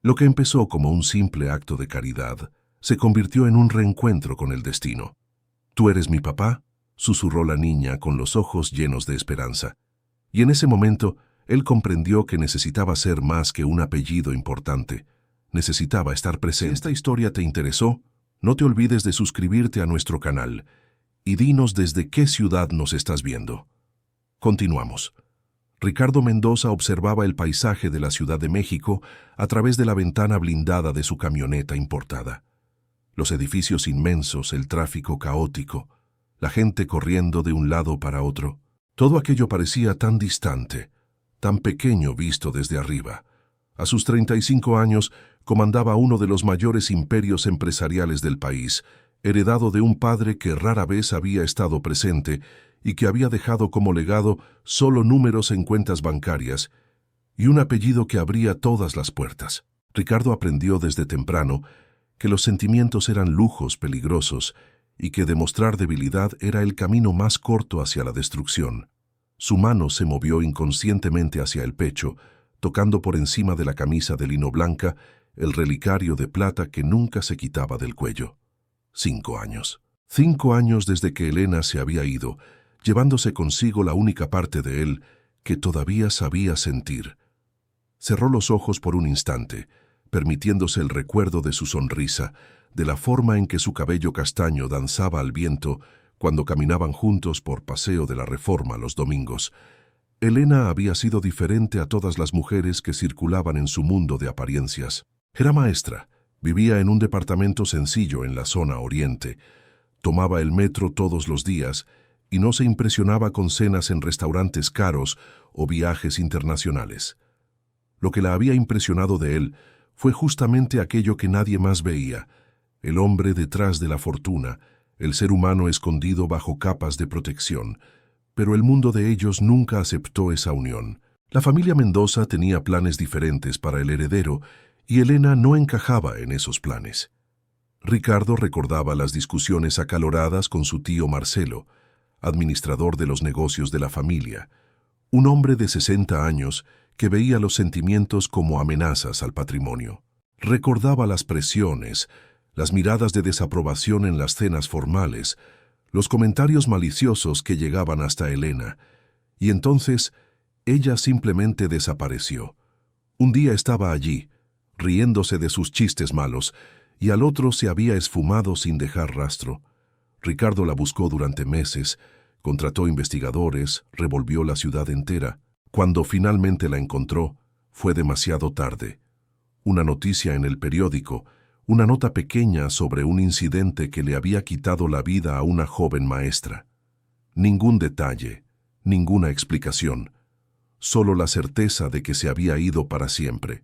Lo que empezó como un simple acto de caridad se convirtió en un reencuentro con el destino. «¿Tú eres mi papá?», susurró la niña con los ojos llenos de esperanza. Y en ese momento, él comprendió que necesitaba ser más que un apellido importante. Necesitaba estar presente. Si esta historia te interesó, no te olvides de suscribirte a nuestro canal y dinos desde qué ciudad nos estás viendo. Continuamos. Ricardo Mendoza observaba el paisaje de la Ciudad de México a través de la ventana blindada de su camioneta importada. Los edificios inmensos, el tráfico caótico, la gente corriendo de un lado para otro. Todo aquello parecía tan distante, tan pequeño visto desde arriba. A sus 35 años, comandaba uno de los mayores imperios empresariales del país, heredado de un padre que rara vez había estado presente y que había dejado como legado solo números en cuentas bancarias y un apellido que abría todas las puertas. Ricardo aprendió desde temprano que los sentimientos eran lujos peligrosos y que demostrar debilidad era el camino más corto hacia la destrucción. Su mano se movió inconscientemente hacia el pecho, tocando por encima de la camisa de lino blanca el relicario de plata que nunca se quitaba del cuello. 5 años. 5 años desde que Elena se había ido, llevándose consigo la única parte de él que todavía sabía sentir. Cerró los ojos por un instante, permitiéndose el recuerdo de su sonrisa, de la forma en que su cabello castaño danzaba al viento cuando caminaban juntos por Paseo de la Reforma los domingos. Elena había sido diferente a todas las mujeres que circulaban en su mundo de apariencias. Era maestra, vivía en un departamento sencillo en la zona oriente, tomaba el metro todos los días y no se impresionaba con cenas en restaurantes caros o viajes internacionales. Lo que la había impresionado de él fue justamente aquello que nadie más veía, el hombre detrás de la fortuna, el ser humano escondido bajo capas de protección. Pero el mundo de ellos nunca aceptó esa unión. La familia Mendoza tenía planes diferentes para el heredero y Elena no encajaba en esos planes. Ricardo recordaba las discusiones acaloradas con su tío Marcelo, administrador de los negocios de la familia, un hombre de 60 años que veía los sentimientos como amenazas al patrimonio. Recordaba las presiones, las miradas de desaprobación en las cenas formales, los comentarios maliciosos que llegaban hasta Elena, y entonces ella simplemente desapareció. Un día estaba allí, riéndose de sus chistes malos, y al otro se había esfumado sin dejar rastro. Ricardo la buscó durante meses, contrató investigadores, revolvió la ciudad entera. Cuando finalmente la encontró, fue demasiado tarde. Una noticia en el periódico, una nota pequeña sobre un incidente que le había quitado la vida a una joven maestra. Ningún detalle, ninguna explicación, solo la certeza de que se había ido para siempre.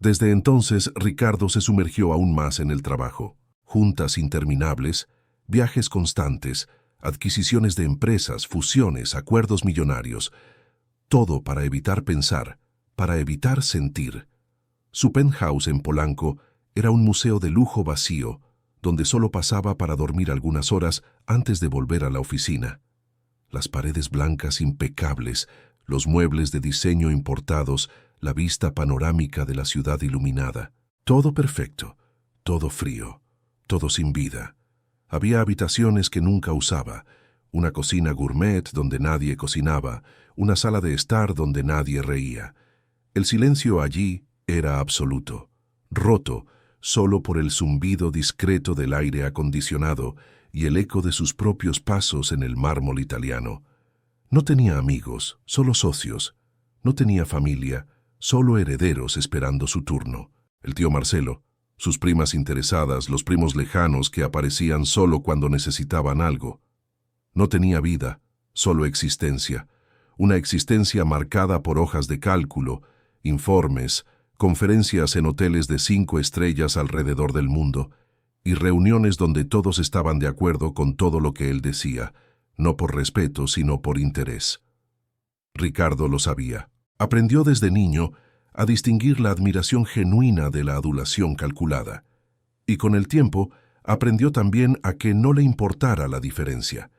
Desde entonces, Ricardo se sumergió aún más en el trabajo. Juntas interminables, viajes constantes, adquisiciones de empresas, fusiones, acuerdos millonarios. Todo para evitar pensar, para evitar sentir. Su penthouse en Polanco era un museo de lujo vacío, donde solo pasaba para dormir algunas horas antes de volver a la oficina. Las paredes blancas impecables, los muebles de diseño importados, la vista panorámica de la ciudad iluminada. Todo perfecto, todo frío, todo sin vida. Había habitaciones que nunca usaba, una cocina gourmet donde nadie cocinaba, una sala de estar donde nadie reía. El silencio allí era absoluto, roto solo por el zumbido discreto del aire acondicionado y el eco de sus propios pasos en el mármol italiano. No tenía amigos, solo socios. No tenía familia, solo herederos esperando su turno. El tío Marcelo, sus primas interesadas, los primos lejanos que aparecían solo cuando necesitaban algo. No tenía vida, solo existencia. Una existencia marcada por hojas de cálculo, informes, conferencias en hoteles de 5 estrellas alrededor del mundo y reuniones donde todos estaban de acuerdo con todo lo que él decía, no por respeto, sino por interés. Ricardo lo sabía. Aprendió desde niño a distinguir la admiración genuina de la adulación calculada. Y con el tiempo aprendió también a que no le importara la diferencia.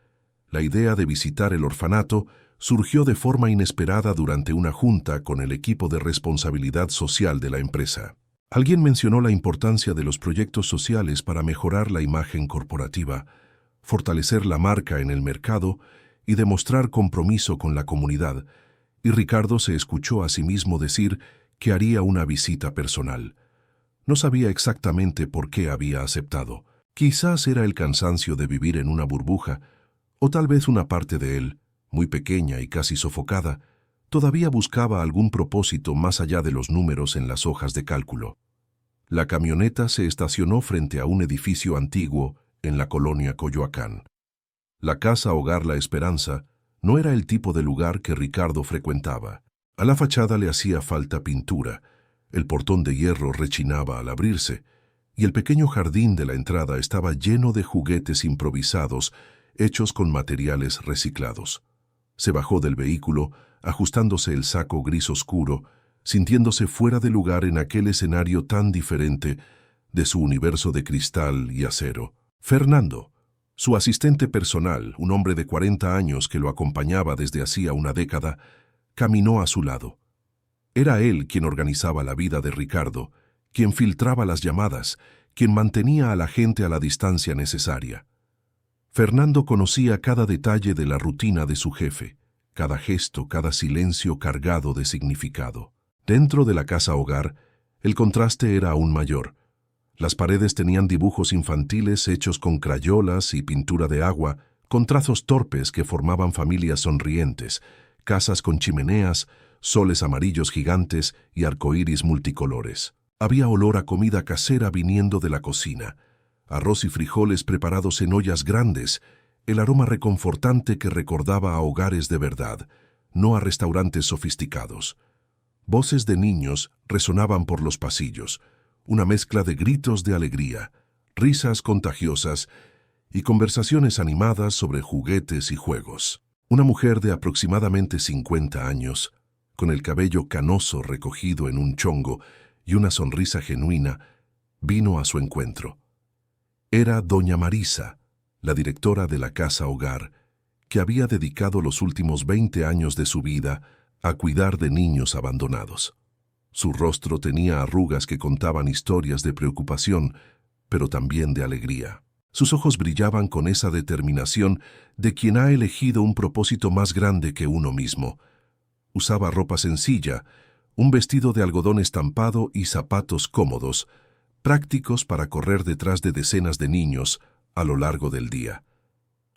La idea de visitar el orfanato surgió de forma inesperada durante una junta con el equipo de responsabilidad social de la empresa. Alguien mencionó la importancia de los proyectos sociales para mejorar la imagen corporativa, fortalecer la marca en el mercado y demostrar compromiso con la comunidad, y Ricardo se escuchó a sí mismo decir que haría una visita personal. No sabía exactamente por qué había aceptado. Quizás era el cansancio de vivir en una burbuja, o tal vez una parte de él, muy pequeña y casi sofocada, todavía buscaba algún propósito más allá de los números en las hojas de cálculo. La camioneta se estacionó frente a un edificio antiguo en la colonia Coyoacán. La casa hogar La Esperanza no era el tipo de lugar que Ricardo frecuentaba. A la fachada le hacía falta pintura, el portón de hierro rechinaba al abrirse, y el pequeño jardín de la entrada estaba lleno de juguetes improvisados hechos con materiales reciclados. Se bajó del vehículo, ajustándose el saco gris oscuro, sintiéndose fuera de lugar en aquel escenario tan diferente de su universo de cristal y acero. Fernando, su asistente personal, un hombre de 40 años que lo acompañaba desde hacía una década, caminó a su lado. Era él quien organizaba la vida de Ricardo, quien filtraba las llamadas, quien mantenía a la gente a la distancia necesaria. Fernando conocía cada detalle de la rutina de su jefe, cada gesto, cada silencio cargado de significado. Dentro de la casa hogar, el contraste era aún mayor. Las paredes tenían dibujos infantiles hechos con crayolas y pintura de agua, con trazos torpes que formaban familias sonrientes, casas con chimeneas, soles amarillos gigantes y arcoíris multicolores. Había olor a comida casera viniendo de la cocina, arroz y frijoles preparados en ollas grandes, el aroma reconfortante que recordaba a hogares de verdad, no a restaurantes sofisticados. Voces de niños resonaban por los pasillos, una mezcla de gritos de alegría, risas contagiosas y conversaciones animadas sobre juguetes y juegos. Una mujer de aproximadamente 50 años, con el cabello canoso recogido en un chongo y una sonrisa genuina, vino a su encuentro. Era doña Marisa, la directora de la casa hogar, que había dedicado los últimos 20 años de su vida a cuidar de niños abandonados. Su rostro tenía arrugas que contaban historias de preocupación, pero también de alegría. Sus ojos brillaban con esa determinación de quien ha elegido un propósito más grande que uno mismo. Usaba ropa sencilla, un vestido de algodón estampado y zapatos cómodos, prácticos para correr detrás de decenas de niños a lo largo del día.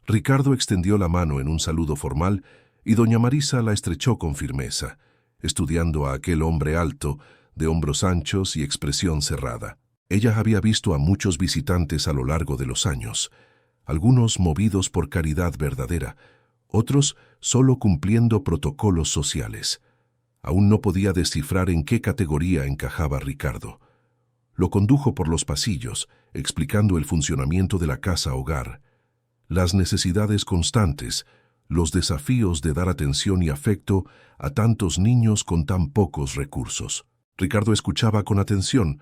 Ricardo extendió la mano en un saludo formal y doña Marisa la estrechó con firmeza, estudiando a aquel hombre alto, de hombros anchos y expresión cerrada. Ella había visto a muchos visitantes a lo largo de los años, algunos movidos por caridad verdadera, otros solo cumpliendo protocolos sociales. Aún no podía descifrar en qué categoría encajaba Ricardo. Lo condujo por los pasillos, explicando el funcionamiento de la casa hogar, las necesidades constantes, los desafíos de dar atención y afecto a tantos niños con tan pocos recursos. Ricardo escuchaba con atención,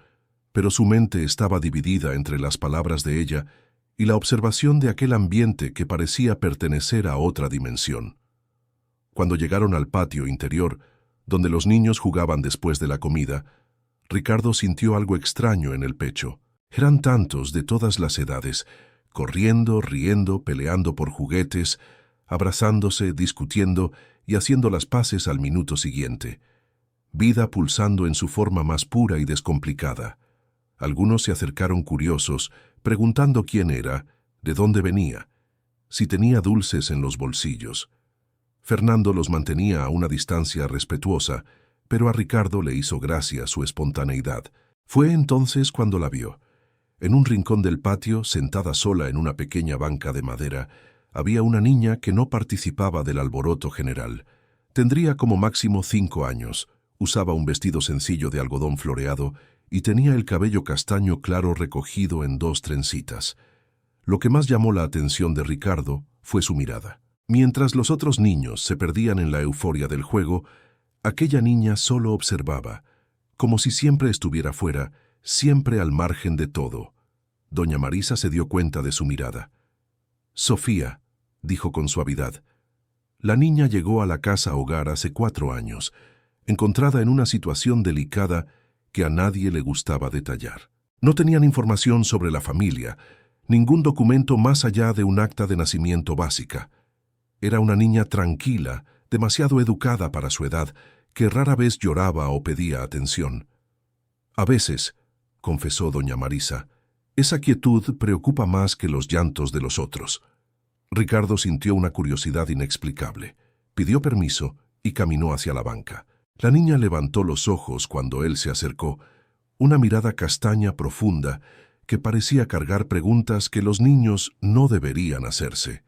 pero su mente estaba dividida entre las palabras de ella y la observación de aquel ambiente que parecía pertenecer a otra dimensión. Cuando llegaron al patio interior, donde los niños jugaban después de la comida, Ricardo sintió algo extraño en el pecho. Eran tantos de todas las edades, corriendo, riendo, peleando por juguetes, abrazándose, discutiendo y haciendo las paces al minuto siguiente. Vida pulsando en su forma más pura y descomplicada. Algunos se acercaron curiosos, preguntando quién era, de dónde venía, si tenía dulces en los bolsillos. Fernando los mantenía a una distancia respetuosa, pero a Ricardo le hizo gracia su espontaneidad. Fue entonces cuando la vio. En un rincón del patio, sentada sola en una pequeña banca de madera, había una niña que no participaba del alboroto general. Tendría como máximo 5 años, usaba un vestido sencillo de algodón floreado y tenía el cabello castaño claro recogido en 2 trencitas. Lo que más llamó la atención de Ricardo fue su mirada. Mientras los otros niños se perdían en la euforia del juego, aquella niña solo observaba, como si siempre estuviera fuera, siempre al margen de todo. Doña Marisa se dio cuenta de su mirada. «Sofía», dijo con suavidad. La niña llegó a la casa hogar hace 4 años, encontrada en una situación delicada que a nadie le gustaba detallar. No tenían información sobre la familia, ningún documento más allá de un acta de nacimiento básica. Era una niña tranquila, demasiado educada para su edad, que rara vez lloraba o pedía atención. A veces, confesó doña Marisa, esa quietud preocupa más que los llantos de los otros. Ricardo sintió una curiosidad inexplicable. Pidió permiso y caminó hacia la banca. La niña levantó los ojos cuando él se acercó, una mirada castaña profunda que parecía cargar preguntas que los niños no deberían hacerse.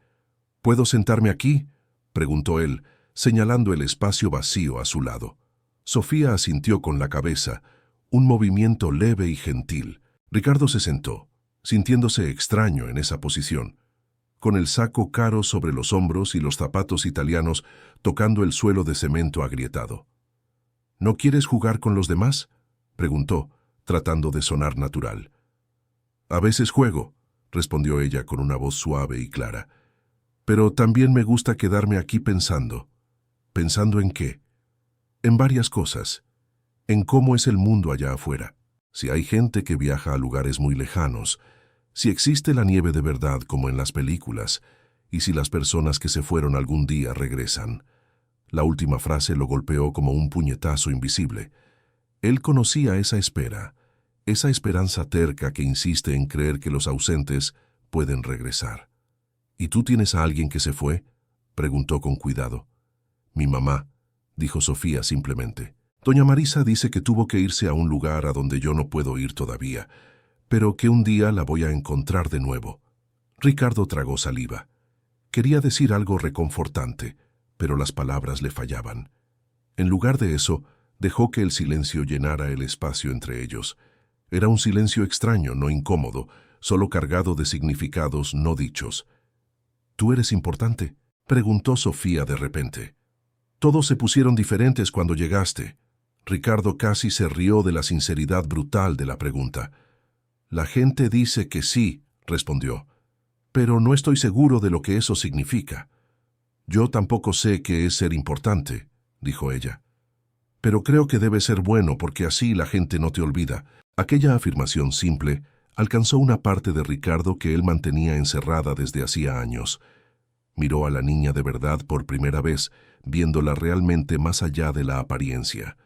¿Puedo sentarme aquí?, preguntó él, señalando el espacio vacío a su lado. Sofía asintió con la cabeza, un movimiento leve y gentil. Ricardo se sentó, sintiéndose extraño en esa posición, con el saco caro sobre los hombros y los zapatos italianos tocando el suelo de cemento agrietado. ¿No quieres jugar con los demás?, preguntó, tratando de sonar natural. A veces juego, respondió ella con una voz suave y clara. Pero también me gusta quedarme aquí pensando. ¿Pensando en qué? En varias cosas. En cómo es el mundo allá afuera. Si hay gente que viaja a lugares muy lejanos, si existe la nieve de verdad como en las películas, y si las personas que se fueron algún día regresan. La última frase lo golpeó como un puñetazo invisible. Él conocía esa espera, esa esperanza terca que insiste en creer que los ausentes pueden regresar. ¿Y tú tienes a alguien que se fue?, preguntó con cuidado. Mi mamá, dijo Sofía simplemente. Doña Marisa dice que tuvo que irse a un lugar a donde yo no puedo ir todavía, pero que un día la voy a encontrar de nuevo. Ricardo tragó saliva. Quería decir algo reconfortante, pero las palabras le fallaban. En lugar de eso, dejó que el silencio llenara el espacio entre ellos. Era un silencio extraño, no incómodo, solo cargado de significados no dichos. ¿Tú eres importante?, preguntó Sofía de repente. Todos se pusieron diferentes cuando llegaste. Ricardo casi se rió de la sinceridad brutal de la pregunta. La gente dice que sí, respondió, pero no estoy seguro de lo que eso significa. Yo tampoco sé qué es ser importante, dijo ella. Pero creo que debe ser bueno porque así la gente no te olvida. Aquella afirmación simple alcanzó una parte de Ricardo que él mantenía encerrada desde hacía años. Miró a la niña de verdad por primera vez, viéndola realmente más allá de la apariencia.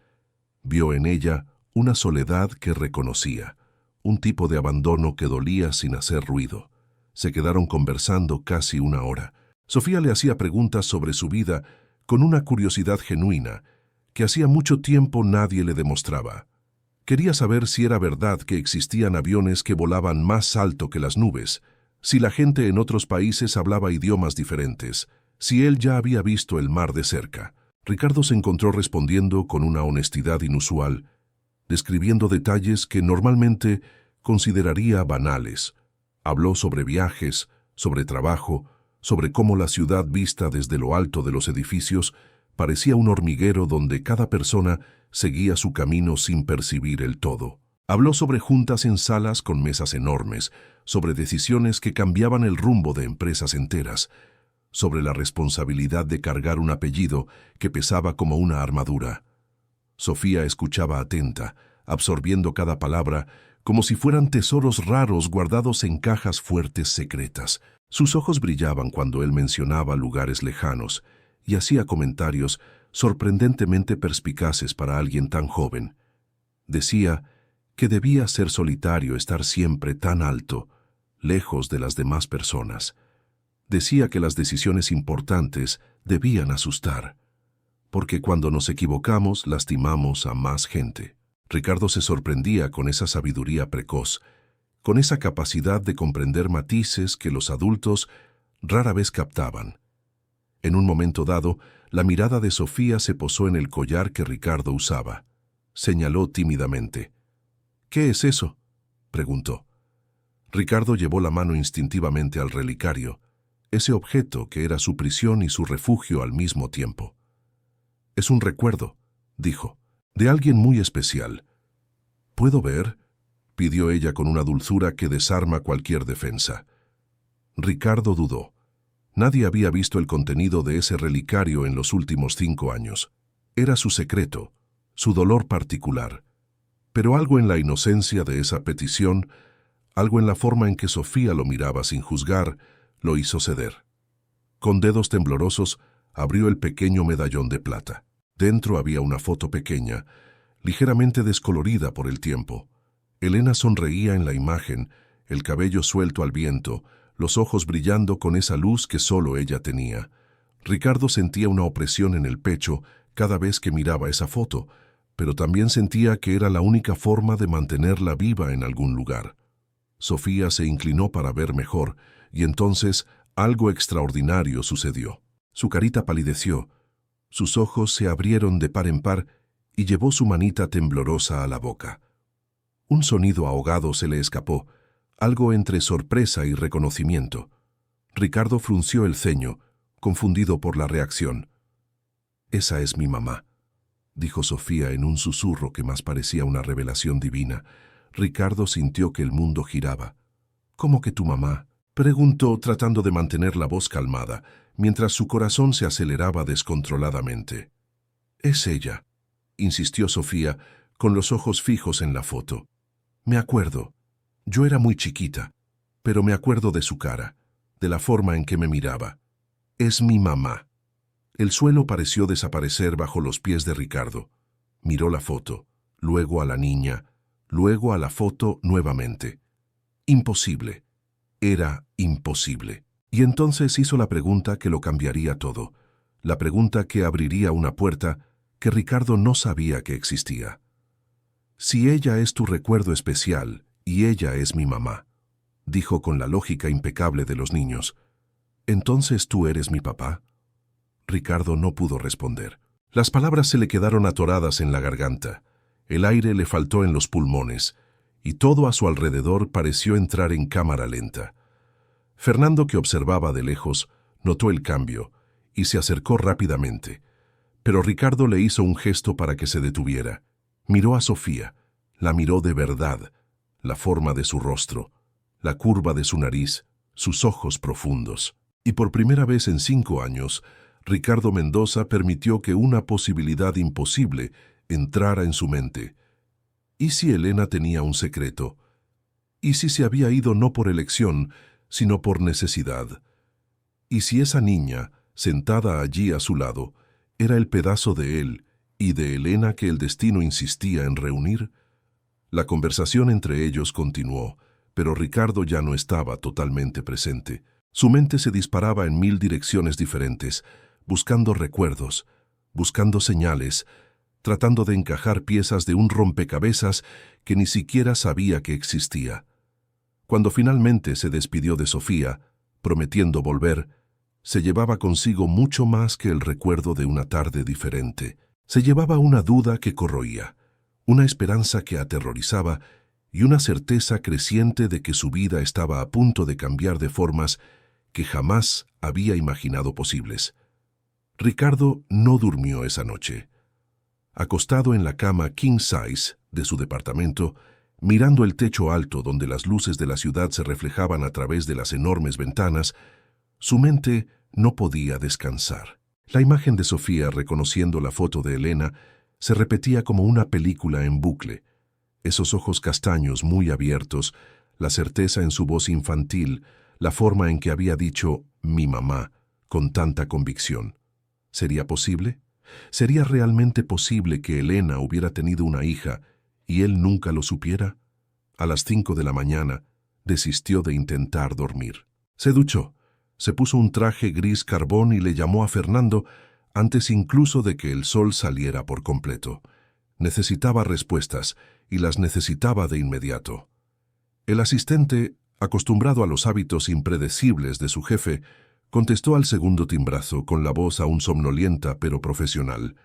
Vio en ella una soledad que reconocía, un tipo de abandono que dolía sin hacer ruido. Se quedaron conversando casi una hora. Sofía le hacía preguntas sobre su vida con una curiosidad genuina que hacía mucho tiempo nadie le demostraba. Quería saber si era verdad que existían aviones que volaban más alto que las nubes, si la gente en otros países hablaba idiomas diferentes, si él ya había visto el mar de cerca. Ricardo se encontró respondiendo con una honestidad inusual, describiendo detalles que normalmente consideraría banales. Habló sobre viajes, sobre trabajo, sobre cómo la ciudad vista desde lo alto de los edificios parecía un hormiguero donde cada persona seguía su camino sin percibir el todo. Habló sobre juntas en salas con mesas enormes, sobre decisiones que cambiaban el rumbo de empresas enteras, sobre la responsabilidad de cargar un apellido que pesaba como una armadura. Sofía escuchaba atenta, absorbiendo cada palabra, como si fueran tesoros raros guardados en cajas fuertes secretas. Sus ojos brillaban cuando él mencionaba lugares lejanos y hacía comentarios sorprendentemente perspicaces para alguien tan joven. Decía que debía ser solitario estar siempre tan alto, lejos de las demás personas. Decía que las decisiones importantes debían asustar, porque cuando nos equivocamos lastimamos a más gente. Ricardo se sorprendía con esa sabiduría precoz, con esa capacidad de comprender matices que los adultos rara vez captaban. En un momento dado, la mirada de Sofía se posó en el collar que Ricardo usaba. Señaló tímidamente. «¿Qué es eso?», preguntó. Ricardo llevó la mano instintivamente al relicario, ese objeto que era su prisión y su refugio al mismo tiempo. «Es un recuerdo», dijo, «de alguien muy especial». «¿Puedo ver?», pidió ella con una dulzura que desarma cualquier defensa. Ricardo dudó. Nadie había visto el contenido de ese relicario en los últimos 5 años. Era su secreto, su dolor particular. Pero algo en la inocencia de esa petición, algo en la forma en que Sofía lo miraba sin juzgar, lo hizo ceder. Con dedos temblorosos, abrió el pequeño medallón de plata. Dentro había una foto pequeña, ligeramente descolorida por el tiempo. Elena sonreía en la imagen, el cabello suelto al viento, los ojos brillando con esa luz que solo ella tenía. Ricardo sentía una opresión en el pecho cada vez que miraba esa foto, pero también sentía que era la única forma de mantenerla viva en algún lugar. Sofía se inclinó para ver mejor, y entonces algo extraordinario sucedió. Su carita palideció, sus ojos se abrieron de par en par y llevó su manita temblorosa a la boca. Un sonido ahogado se le escapó, algo entre sorpresa y reconocimiento. Ricardo frunció el ceño, confundido por la reacción. «Esa es mi mamá», dijo Sofía en un susurro que más parecía una revelación divina. Ricardo sintió que el mundo giraba. «¿Cómo que tu mamá?», preguntó tratando de mantener la voz calmada, mientras su corazón se aceleraba descontroladamente. «Es ella», insistió Sofía, con los ojos fijos en la foto. «Me acuerdo. Yo era muy chiquita, pero me acuerdo de su cara, de la forma en que me miraba. Es mi mamá». El suelo pareció desaparecer bajo los pies de Ricardo. Miró la foto, luego a la niña, luego a la foto nuevamente. Imposible. Era imposible. Y entonces hizo la pregunta que lo cambiaría todo, la pregunta que abriría una puerta que Ricardo no sabía que existía. «Si ella es tu recuerdo especial y ella es mi mamá», dijo con la lógica impecable de los niños, «¿entonces tú eres mi papá?». Ricardo no pudo responder. Las palabras se le quedaron atoradas en la garganta, el aire le faltó en los pulmones, y todo a su alrededor pareció entrar en cámara lenta. Fernando, que observaba de lejos, notó el cambio y se acercó rápidamente. Pero Ricardo le hizo un gesto para que se detuviera. Miró a Sofía, la miró de verdad, la forma de su rostro, la curva de su nariz, sus ojos profundos. Y por primera vez en 5 años, Ricardo Mendoza permitió que una posibilidad imposible entrara en su mente. ¿Y si Elena tenía un secreto? ¿Y si se había ido no por elección, sino por necesidad? ¿Y si esa niña, sentada allí a su lado, era el pedazo de él y de Elena que el destino insistía en reunir? La conversación entre ellos continuó, pero Ricardo ya no estaba totalmente presente. Su mente se disparaba en 1000 direcciones diferentes, buscando recuerdos, buscando señales, tratando de encajar piezas de un rompecabezas que ni siquiera sabía que existía. Cuando finalmente se despidió de Sofía, prometiendo volver, se llevaba consigo mucho más que el recuerdo de una tarde diferente. Se llevaba una duda que corroía, una esperanza que aterrorizaba y una certeza creciente de que su vida estaba a punto de cambiar de formas que jamás había imaginado posibles. Ricardo no durmió esa noche. Acostado en la cama king size de su departamento, mirando el techo alto donde las luces de la ciudad se reflejaban a través de las enormes ventanas, su mente no podía descansar. La imagen de Sofía reconociendo la foto de Elena se repetía como una película en bucle. Esos ojos castaños muy abiertos, la certeza en su voz infantil, la forma en que había dicho «mi mamá» con tanta convicción. ¿Sería posible? ¿Sería realmente posible que Elena hubiera tenido una hija y él nunca lo supiera? A las 5 de la mañana, desistió de intentar dormir. Se duchó, se puso un traje gris carbón y le llamó a Fernando antes incluso de que el sol saliera por completo. Necesitaba respuestas y las necesitaba de inmediato. El asistente, acostumbrado a los hábitos impredecibles de su jefe, contestó al segundo timbrazo con la voz aún somnolienta pero profesional.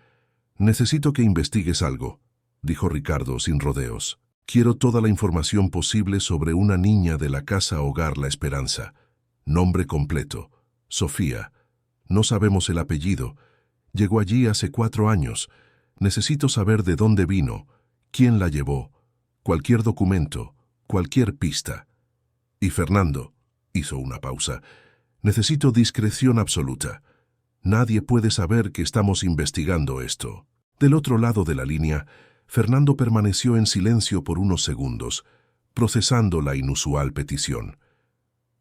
«Necesito que investigues algo», dijo Ricardo sin rodeos. «Quiero toda la información posible sobre una niña de la casa Hogar La Esperanza. Nombre completo: Sofía. No sabemos el apellido. Llegó allí hace 4 años. Necesito saber de dónde vino, quién la llevó, cualquier documento, cualquier pista». Y Fernando hizo una pausa. «Necesito discreción absoluta. Nadie puede saber que estamos investigando esto». Del otro lado de la línea, Fernando permaneció en silencio por unos segundos, procesando la inusual petición.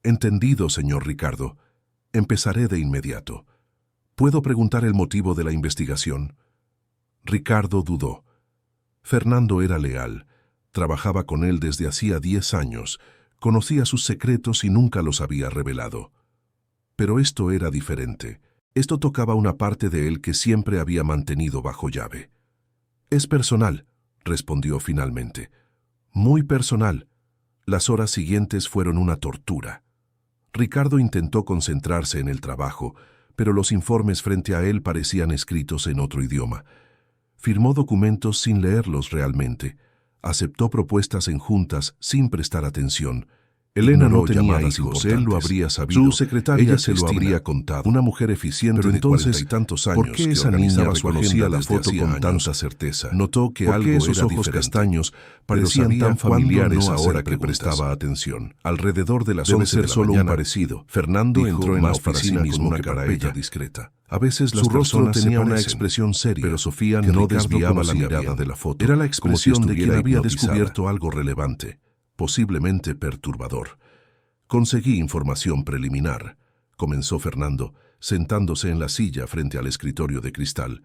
Entendido, señor Ricardo. Empezaré de inmediato. ¿Puedo preguntar el motivo de la investigación? Ricardo dudó. Fernando era leal. Trabajaba con él desde hacía 10 años. Conocía sus secretos y nunca los había revelado. Pero esto era diferente. Esto tocaba una parte de él que siempre había mantenido bajo llave. «Es personal», respondió finalmente. «Muy personal». Las horas siguientes fueron una tortura. Ricardo intentó concentrarse en el trabajo, pero los informes frente a él parecían escritos en otro idioma. Firmó documentos sin leerlos realmente. Aceptó propuestas en juntas sin prestar atención. Elena no tenía hijos, él lo habría sabido. Su secretaria ella se lo habría contado. Una mujer eficiente pero entonces, de 40 y tantos años. ¿Por qué esa niña reconocía la foto con tanta certeza? Notó que algo esos era ojos diferente. Castaños parecían tan familiares no ahora que prestaba atención. Alrededor de las 11 de la solo mañana, un parecido. Fernando entró en la oficina con una carpeta discreta. A veces su rostro tenía una expresión seria, pero Sofía no desviaba la mirada de la foto. Era la expresión de quien había descubierto algo relevante, posiblemente perturbador. Conseguí información preliminar, comenzó Fernando, sentándose en la silla frente al escritorio de cristal.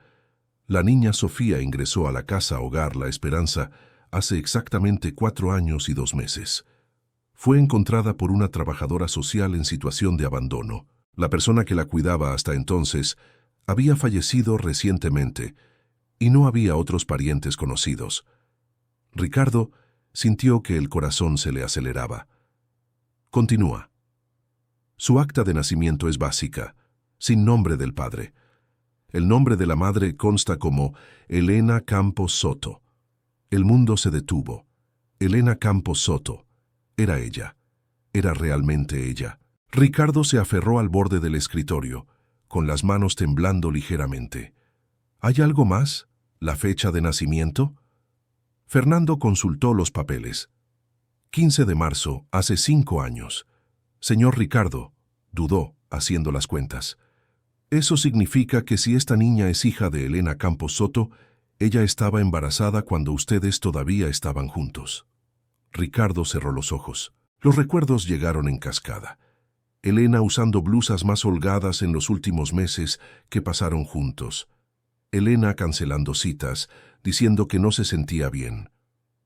La niña Sofía ingresó a la casa hogar La Esperanza hace exactamente 4 años y 2 meses. Fue encontrada por una trabajadora social en situación de abandono. La persona que la cuidaba hasta entonces había fallecido recientemente y no había otros parientes conocidos. Ricardo sintió que el corazón se le aceleraba. Continúa. Su acta de nacimiento es básica, sin nombre del padre. El nombre de la madre consta como Elena Campos Soto. El mundo se detuvo. Elena Campos Soto. Era ella. Era realmente ella. Ricardo se aferró al borde del escritorio, con las manos temblando ligeramente. ¿Hay algo más? ¿La fecha de nacimiento? Fernando consultó los papeles. 15 de marzo, hace 5 años. Señor Ricardo, dudó, haciendo las cuentas. Eso significa que si esta niña es hija de Elena Campos Soto, ella estaba embarazada cuando ustedes todavía estaban juntos. Ricardo cerró los ojos. Los recuerdos llegaron en cascada. Elena usando blusas más holgadas en los últimos meses que pasaron juntos. Elena cancelando citas, diciendo que no se sentía bien.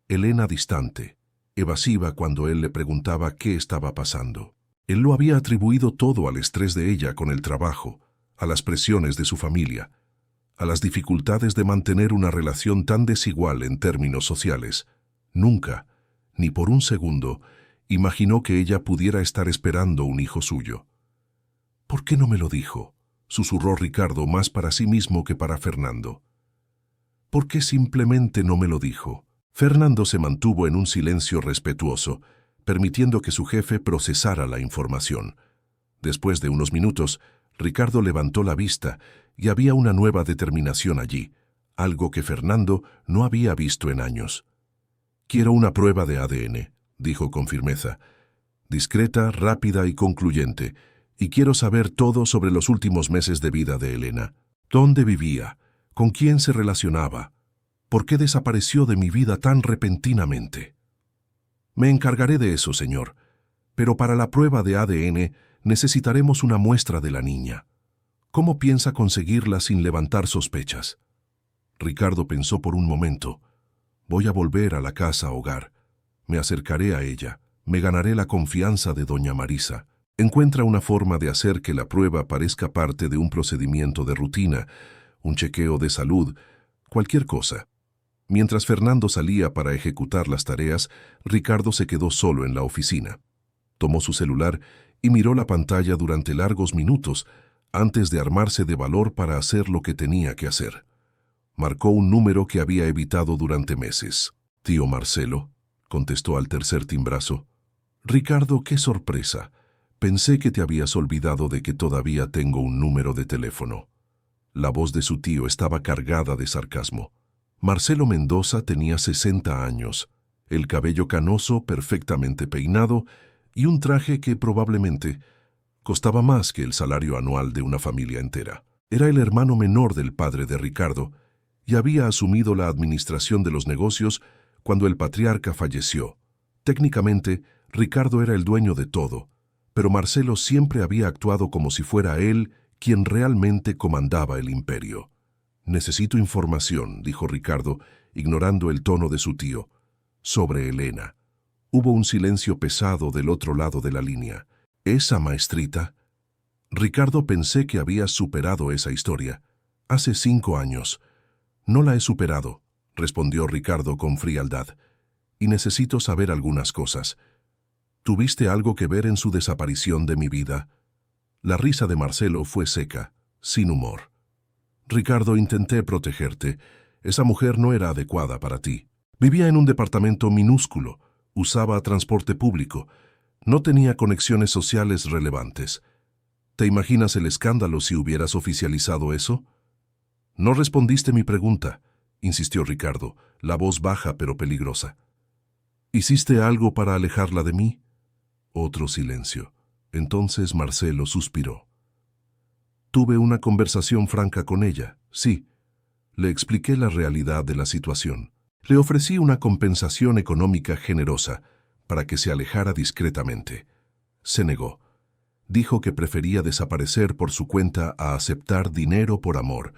Elena distante, evasiva cuando él le preguntaba qué estaba pasando. Él lo había atribuido todo al estrés de ella con el trabajo, a las presiones de su familia, a las dificultades de mantener una relación tan desigual en términos sociales. Nunca, ni por un segundo, imaginó que ella pudiera estar esperando un hijo suyo. «¿Por qué no me lo dijo?», susurró Ricardo más para sí mismo que para Fernando. «¿Por qué simplemente no me lo dijo?». Fernando se mantuvo en un silencio respetuoso, permitiendo que su jefe procesara la información. Después de unos minutos, Ricardo levantó la vista y había una nueva determinación allí, algo que Fernando no había visto en años. «Quiero una prueba de ADN», dijo con firmeza, discreta, rápida y concluyente, y quiero saber todo sobre los últimos meses de vida de Elena. ¿Dónde vivía? ¿Con quién se relacionaba? ¿Por qué desapareció de mi vida tan repentinamente? Me encargaré de eso, señor, pero para la prueba de ADN necesitaremos una muestra de la niña. ¿Cómo piensa conseguirla sin levantar sospechas? Ricardo pensó por un momento. Voy a volver a la casa hogar. Me acercaré a ella, me ganaré la confianza de doña Marisa. Encuentra una forma de hacer que la prueba parezca parte de un procedimiento de rutina, un chequeo de salud, cualquier cosa. Mientras Fernando salía para ejecutar las tareas, Ricardo se quedó solo en la oficina. Tomó su celular y miró la pantalla durante largos minutos antes de armarse de valor para hacer lo que tenía que hacer. Marcó un número que había evitado durante meses. «Tío Marcelo», contestó al tercer timbrazo. «Ricardo, qué sorpresa. Pensé que te habías olvidado de que todavía tengo un número de teléfono». La voz de su tío estaba cargada de sarcasmo. Marcelo Mendoza tenía 60 años, el cabello canoso perfectamente peinado y un traje que probablemente costaba más que el salario anual de una familia entera. Era el hermano menor del padre de Ricardo y había asumido la administración de los negocios cuando el patriarca falleció. Técnicamente, Ricardo era el dueño de todo, pero Marcelo siempre había actuado como si fuera él quien realmente comandaba el imperio. «Necesito información», dijo Ricardo, ignorando el tono de su tío, «sobre Elena». Hubo un silencio pesado del otro lado de la línea. «¿Esa maestrita?» Ricardo, pensé que habías superado esa historia. Hace 5 años. No la he superado, respondió Ricardo con frialdad. Y necesito saber algunas cosas. ¿Tuviste algo que ver en su desaparición de mi vida? La risa de Marcelo fue seca, sin humor. Ricardo, intenté protegerte. Esa mujer no era adecuada para ti. Vivía en un departamento minúsculo, usaba transporte público, no tenía conexiones sociales relevantes. ¿Te imaginas el escándalo si hubieras oficializado eso? No respondiste mi pregunta, insistió Ricardo, la voz baja pero peligrosa. ¿Hiciste algo para alejarla de mí? Otro silencio. Entonces Marcelo suspiró. Tuve una conversación franca con ella, sí. Le expliqué la realidad de la situación. Le ofrecí una compensación económica generosa para que se alejara discretamente. Se negó. Dijo que prefería desaparecer por su cuenta a aceptar dinero por amor.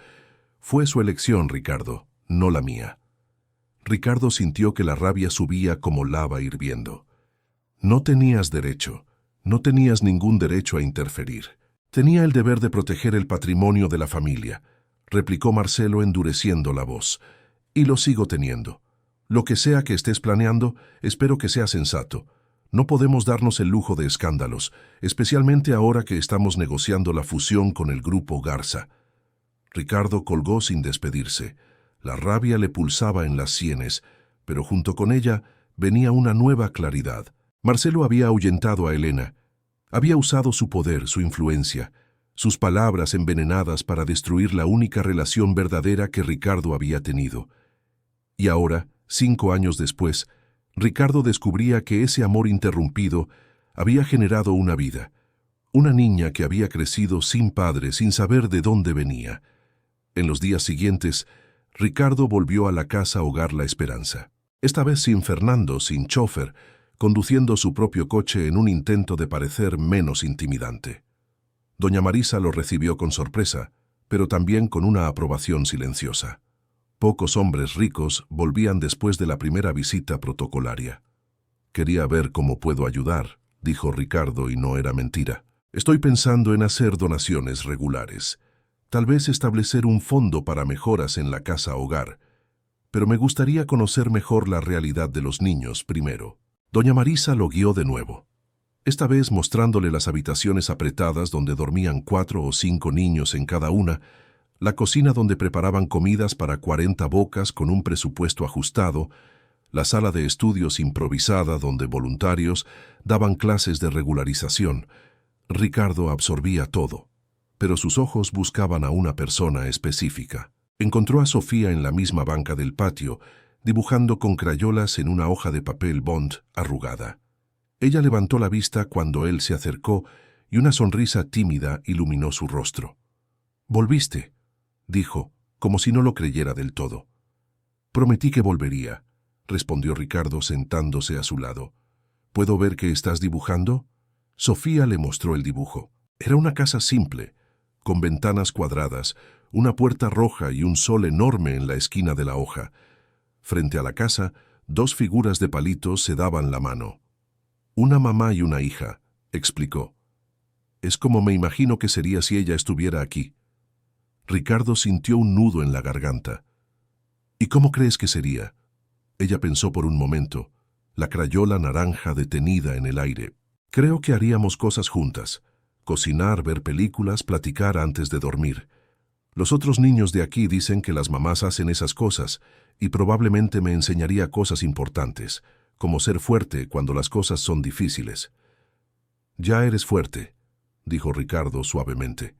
Fue su elección, Ricardo, no la mía. Ricardo sintió que la rabia subía como lava hirviendo. No tenías derecho, no tenías ningún derecho a interferir. Tenía el deber de proteger el patrimonio de la familia, replicó Marcelo endureciendo la voz. Y lo sigo teniendo. Lo que sea que estés planeando, espero que sea sensato. No podemos darnos el lujo de escándalos, especialmente ahora que estamos negociando la fusión con el grupo Garza. Ricardo colgó sin despedirse. La rabia le pulsaba en las sienes, pero junto con ella venía una nueva claridad. Marcelo había ahuyentado a Elena. Había usado su poder, su influencia, sus palabras envenenadas para destruir la única relación verdadera que Ricardo había tenido. Y ahora, 5 años después, Ricardo descubría que ese amor interrumpido había generado una vida, una niña que había crecido sin padre, sin saber de dónde venía. En los días siguientes, Ricardo volvió a la casa hogar La Esperanza. Esta vez sin Fernando, sin chofer, conduciendo su propio coche en un intento de parecer menos intimidante. Doña Marisa lo recibió con sorpresa, pero también con una aprobación silenciosa. Pocos hombres ricos volvían después de la primera visita protocolaria. «Quería ver cómo puedo ayudar», dijo Ricardo, y no era mentira. «Estoy pensando en hacer donaciones regulares. Tal vez establecer un fondo para mejoras en la casa hogar. Pero me gustaría conocer mejor la realidad de los niños primero». Doña Marisa lo guió de nuevo, esta vez mostrándole las habitaciones apretadas donde dormían 4 o 5 niños en cada una, la cocina donde preparaban comidas para 40 bocas con un presupuesto ajustado, la sala de estudios improvisada donde voluntarios daban clases de regularización. Ricardo absorbía todo, pero sus ojos buscaban a una persona específica. Encontró a Sofía en la misma banca del patio, dibujando con crayolas en una hoja de papel bond arrugada. Ella levantó la vista cuando él se acercó y una sonrisa tímida iluminó su rostro. «¿Volviste?», dijo, como si no lo creyera del todo. «Prometí que volvería», respondió Ricardo sentándose a su lado. «¿Puedo ver qué estás dibujando?». Sofía le mostró el dibujo. Era una casa simple, con ventanas cuadradas, una puerta roja y un sol enorme en la esquina de la hoja. Frente a la casa, 2 figuras de palitos se daban la mano. «Una mamá y una hija», explicó. «Es como me imagino que sería si ella estuviera aquí». Ricardo sintió un nudo en la garganta. «¿Y cómo crees que sería?». Ella pensó por un momento, la crayola naranja detenida en el aire. «Creo que haríamos cosas juntas. Cocinar, ver películas, platicar antes de dormir. Los otros niños de aquí dicen que las mamás hacen esas cosas y probablemente me enseñaría cosas importantes, como ser fuerte cuando las cosas son difíciles». «Ya eres fuerte», dijo Ricardo suavemente.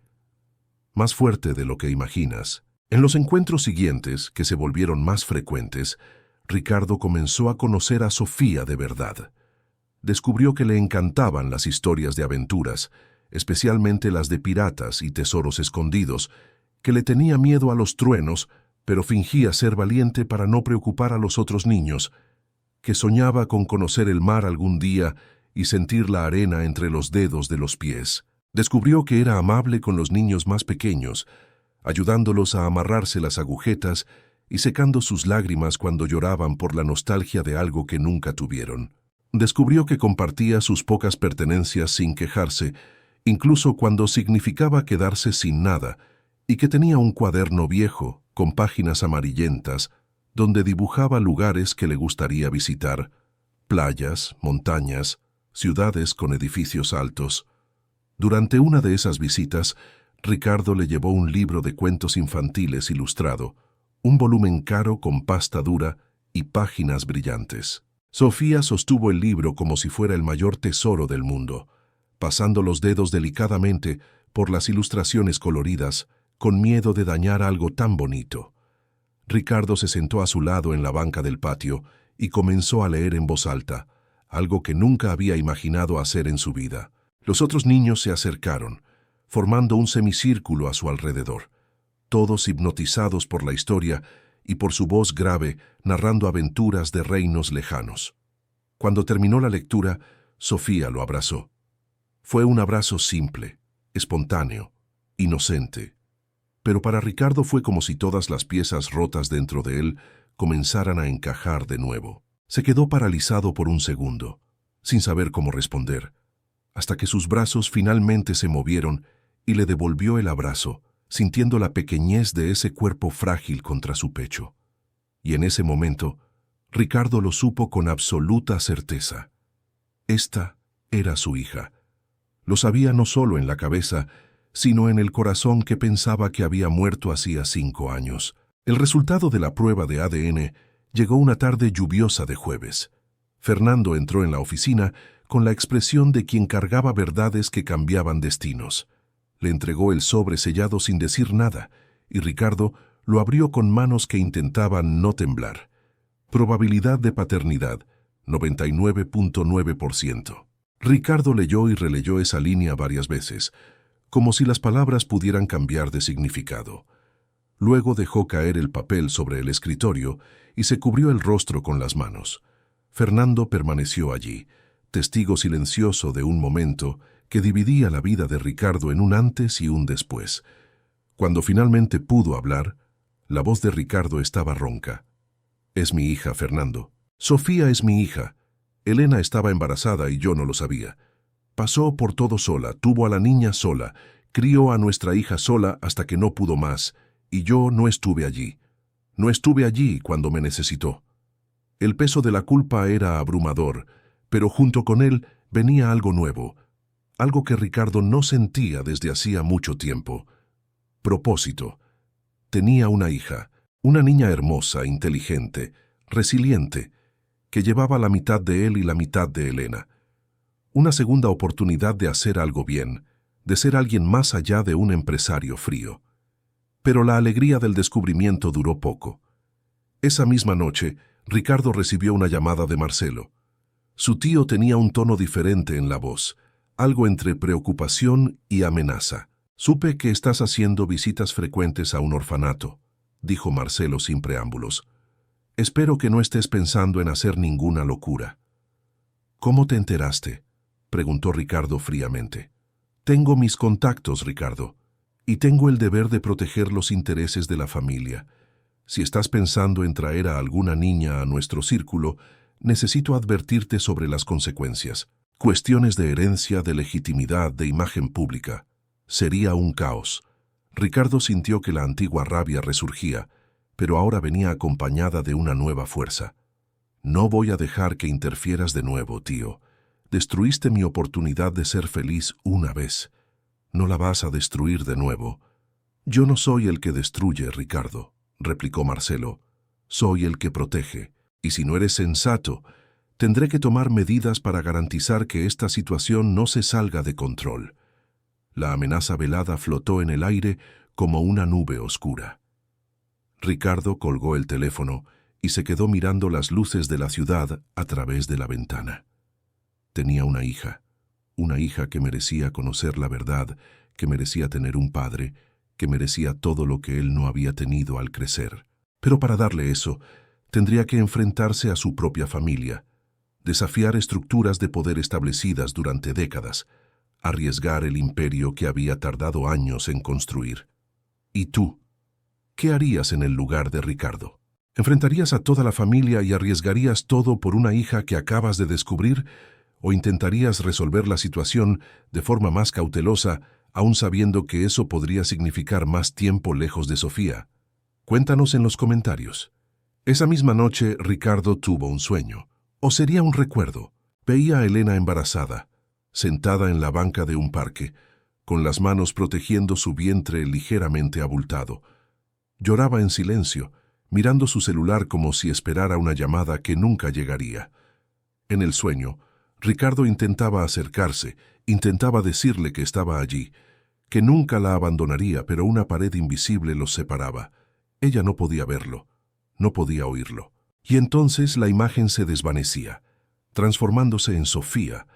«Más fuerte de lo que imaginas». En los encuentros siguientes, que se volvieron más frecuentes, Ricardo comenzó a conocer a Sofía de verdad. Descubrió que le encantaban las historias de aventuras, especialmente las de piratas y tesoros escondidos, que le tenía miedo a los truenos, pero fingía ser valiente para no preocupar a los otros niños, que soñaba con conocer el mar algún día y sentir la arena entre los dedos de los pies. Descubrió que era amable con los niños más pequeños, ayudándolos a amarrarse las agujetas y secando sus lágrimas cuando lloraban por la nostalgia de algo que nunca tuvieron. Descubrió que compartía sus pocas pertenencias sin quejarse, incluso cuando significaba quedarse sin nada, y que tenía un cuaderno viejo, con páginas amarillentas, donde dibujaba lugares que le gustaría visitar, playas, montañas, ciudades con edificios altos. Durante una de esas visitas, Ricardo le llevó un libro de cuentos infantiles ilustrado, un volumen caro con pasta dura y páginas brillantes. Sofía sostuvo el libro como si fuera el mayor tesoro del mundo, pasando los dedos delicadamente por las ilustraciones coloridas, con miedo de dañar algo tan bonito. Ricardo se sentó a su lado en la banca del patio y comenzó a leer en voz alta, algo que nunca había imaginado hacer en su vida. Los otros niños se acercaron, formando un semicírculo a su alrededor, todos hipnotizados por la historia y por su voz grave narrando aventuras de reinos lejanos. Cuando terminó la lectura, Sofía lo abrazó. Fue un abrazo simple, espontáneo, inocente. Pero para Ricardo fue como si todas las piezas rotas dentro de él comenzaran a encajar de nuevo. Se quedó paralizado por un segundo, sin saber cómo responder, hasta que sus brazos finalmente se movieron y le devolvió el abrazo, sintiendo la pequeñez de ese cuerpo frágil contra su pecho. Y en ese momento, Ricardo lo supo con absoluta certeza. Esta era su hija. Lo sabía no solo en la cabeza, sino en el corazón que pensaba que había muerto hacía 5 años. El resultado de la prueba de ADN llegó una tarde lluviosa de jueves. Fernando entró en la oficina con la expresión de quien cargaba verdades que cambiaban destinos. Le entregó el sobre sellado sin decir nada, y Ricardo lo abrió con manos que intentaban no temblar. Probabilidad de paternidad, 99.9%. Ricardo leyó y releyó esa línea varias veces, como si las palabras pudieran cambiar de significado. Luego dejó caer el papel sobre el escritorio y se cubrió el rostro con las manos. Fernando permaneció allí, testigo silencioso de un momento que dividía la vida de Ricardo en un antes y un después. Cuando finalmente pudo hablar, la voz de Ricardo estaba ronca. «Es mi hija, Fernando. Sofía es mi hija. Elena estaba embarazada y yo no lo sabía. Pasó por todo sola, tuvo a la niña sola, crió a nuestra hija sola hasta que no pudo más, y yo no estuve allí. No estuve allí cuando me necesitó». El peso de la culpa era abrumador, pero junto con él venía algo nuevo, algo que Ricardo no sentía desde hacía mucho tiempo. Propósito. Tenía una hija, una niña hermosa, inteligente, resiliente, que llevaba la mitad de él y la mitad de Elena. Una segunda oportunidad de hacer algo bien, de ser alguien más allá de un empresario frío. Pero la alegría del descubrimiento duró poco. Esa misma noche, Ricardo recibió una llamada de Marcelo. Su tío tenía un tono diferente en la voz, algo entre preocupación y amenaza. «Supe que estás haciendo visitas frecuentes a un orfanato», dijo Marcelo sin preámbulos. «Espero que no estés pensando en hacer ninguna locura». «¿Cómo te enteraste?», preguntó Ricardo fríamente. «Tengo mis contactos, Ricardo, y tengo el deber de proteger los intereses de la familia. Si estás pensando en traer a alguna niña a nuestro círculo, necesito advertirte sobre las consecuencias. Cuestiones de herencia, de legitimidad, de imagen pública. Sería un caos». Ricardo sintió que la antigua rabia resurgía, pero ahora venía acompañada de una nueva fuerza. «No voy a dejar que interfieras de nuevo, tío. Destruiste mi oportunidad de ser feliz una vez. No la vas a destruir de nuevo». «Yo no soy el que destruye, Ricardo», replicó Marcelo. «Soy el que protege, y si no eres sensato, tendré que tomar medidas para garantizar que esta situación no se salga de control». La amenaza velada flotó en el aire como una nube oscura. Ricardo colgó el teléfono y se quedó mirando las luces de la ciudad a través de la ventana. Tenía una hija que merecía conocer la verdad, que merecía tener un padre, que merecía todo lo que él no había tenido al crecer. Pero para darle eso, tendría que enfrentarse a su propia familia, desafiar estructuras de poder establecidas durante décadas, arriesgar el imperio que había tardado años en construir. ¿Y tú? ¿Qué harías en el lugar de Ricardo? ¿Enfrentarías a toda la familia y arriesgarías todo por una hija que acabas de descubrir? ¿O intentarías resolver la situación de forma más cautelosa, aún sabiendo que eso podría significar más tiempo lejos de Sofía? Cuéntanos en los comentarios. Esa misma noche, Ricardo tuvo un sueño. ¿O sería un recuerdo? Veía a Elena embarazada, sentada en la banca de un parque, con las manos protegiendo su vientre ligeramente abultado. Lloraba en silencio, mirando su celular como si esperara una llamada que nunca llegaría. En el sueño, Ricardo intentaba acercarse, intentaba decirle que estaba allí, que nunca la abandonaría, pero una pared invisible los separaba. Ella no podía verlo, no podía oírlo. Y entonces la imagen se desvanecía, transformándose en Sofía,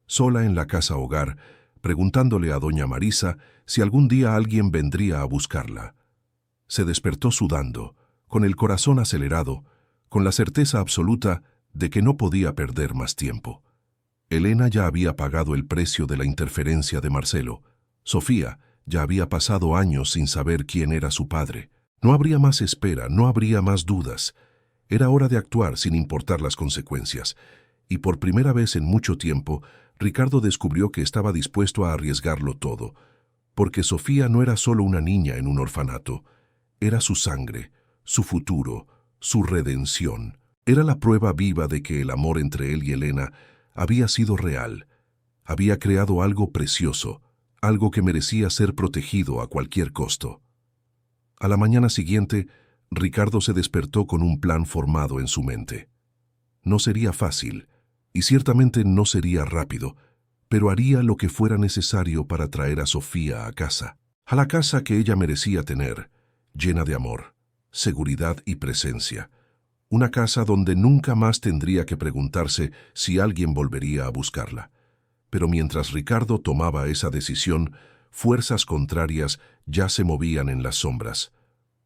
sola en la casa hogar, preguntándole a doña Marisa si algún día alguien vendría a buscarla. Se despertó sudando, con el corazón acelerado, con la certeza absoluta de que no podía perder más tiempo. Elena ya había pagado el precio de la interferencia de Marcelo. Sofía ya había pasado años sin saber quién era su padre. No habría más espera, no habría más dudas. Era hora de actuar sin importar las consecuencias. Y por primera vez en mucho tiempo, Ricardo descubrió que estaba dispuesto a arriesgarlo todo. Porque Sofía no era solo una niña en un orfanato. Era su sangre, su futuro, su redención. Era la prueba viva de que el amor entre él y Elena había sido real. Había creado algo precioso, algo que merecía ser protegido a cualquier costo. A la mañana siguiente, Ricardo se despertó con un plan formado en su mente. No sería fácil, y ciertamente no sería rápido, pero haría lo que fuera necesario para traer a Sofía a casa. A la casa que ella merecía tener, llena de amor, seguridad y presencia. Una casa donde nunca más tendría que preguntarse si alguien volvería a buscarla. Pero mientras Ricardo tomaba esa decisión, fuerzas contrarias ya se movían en las sombras.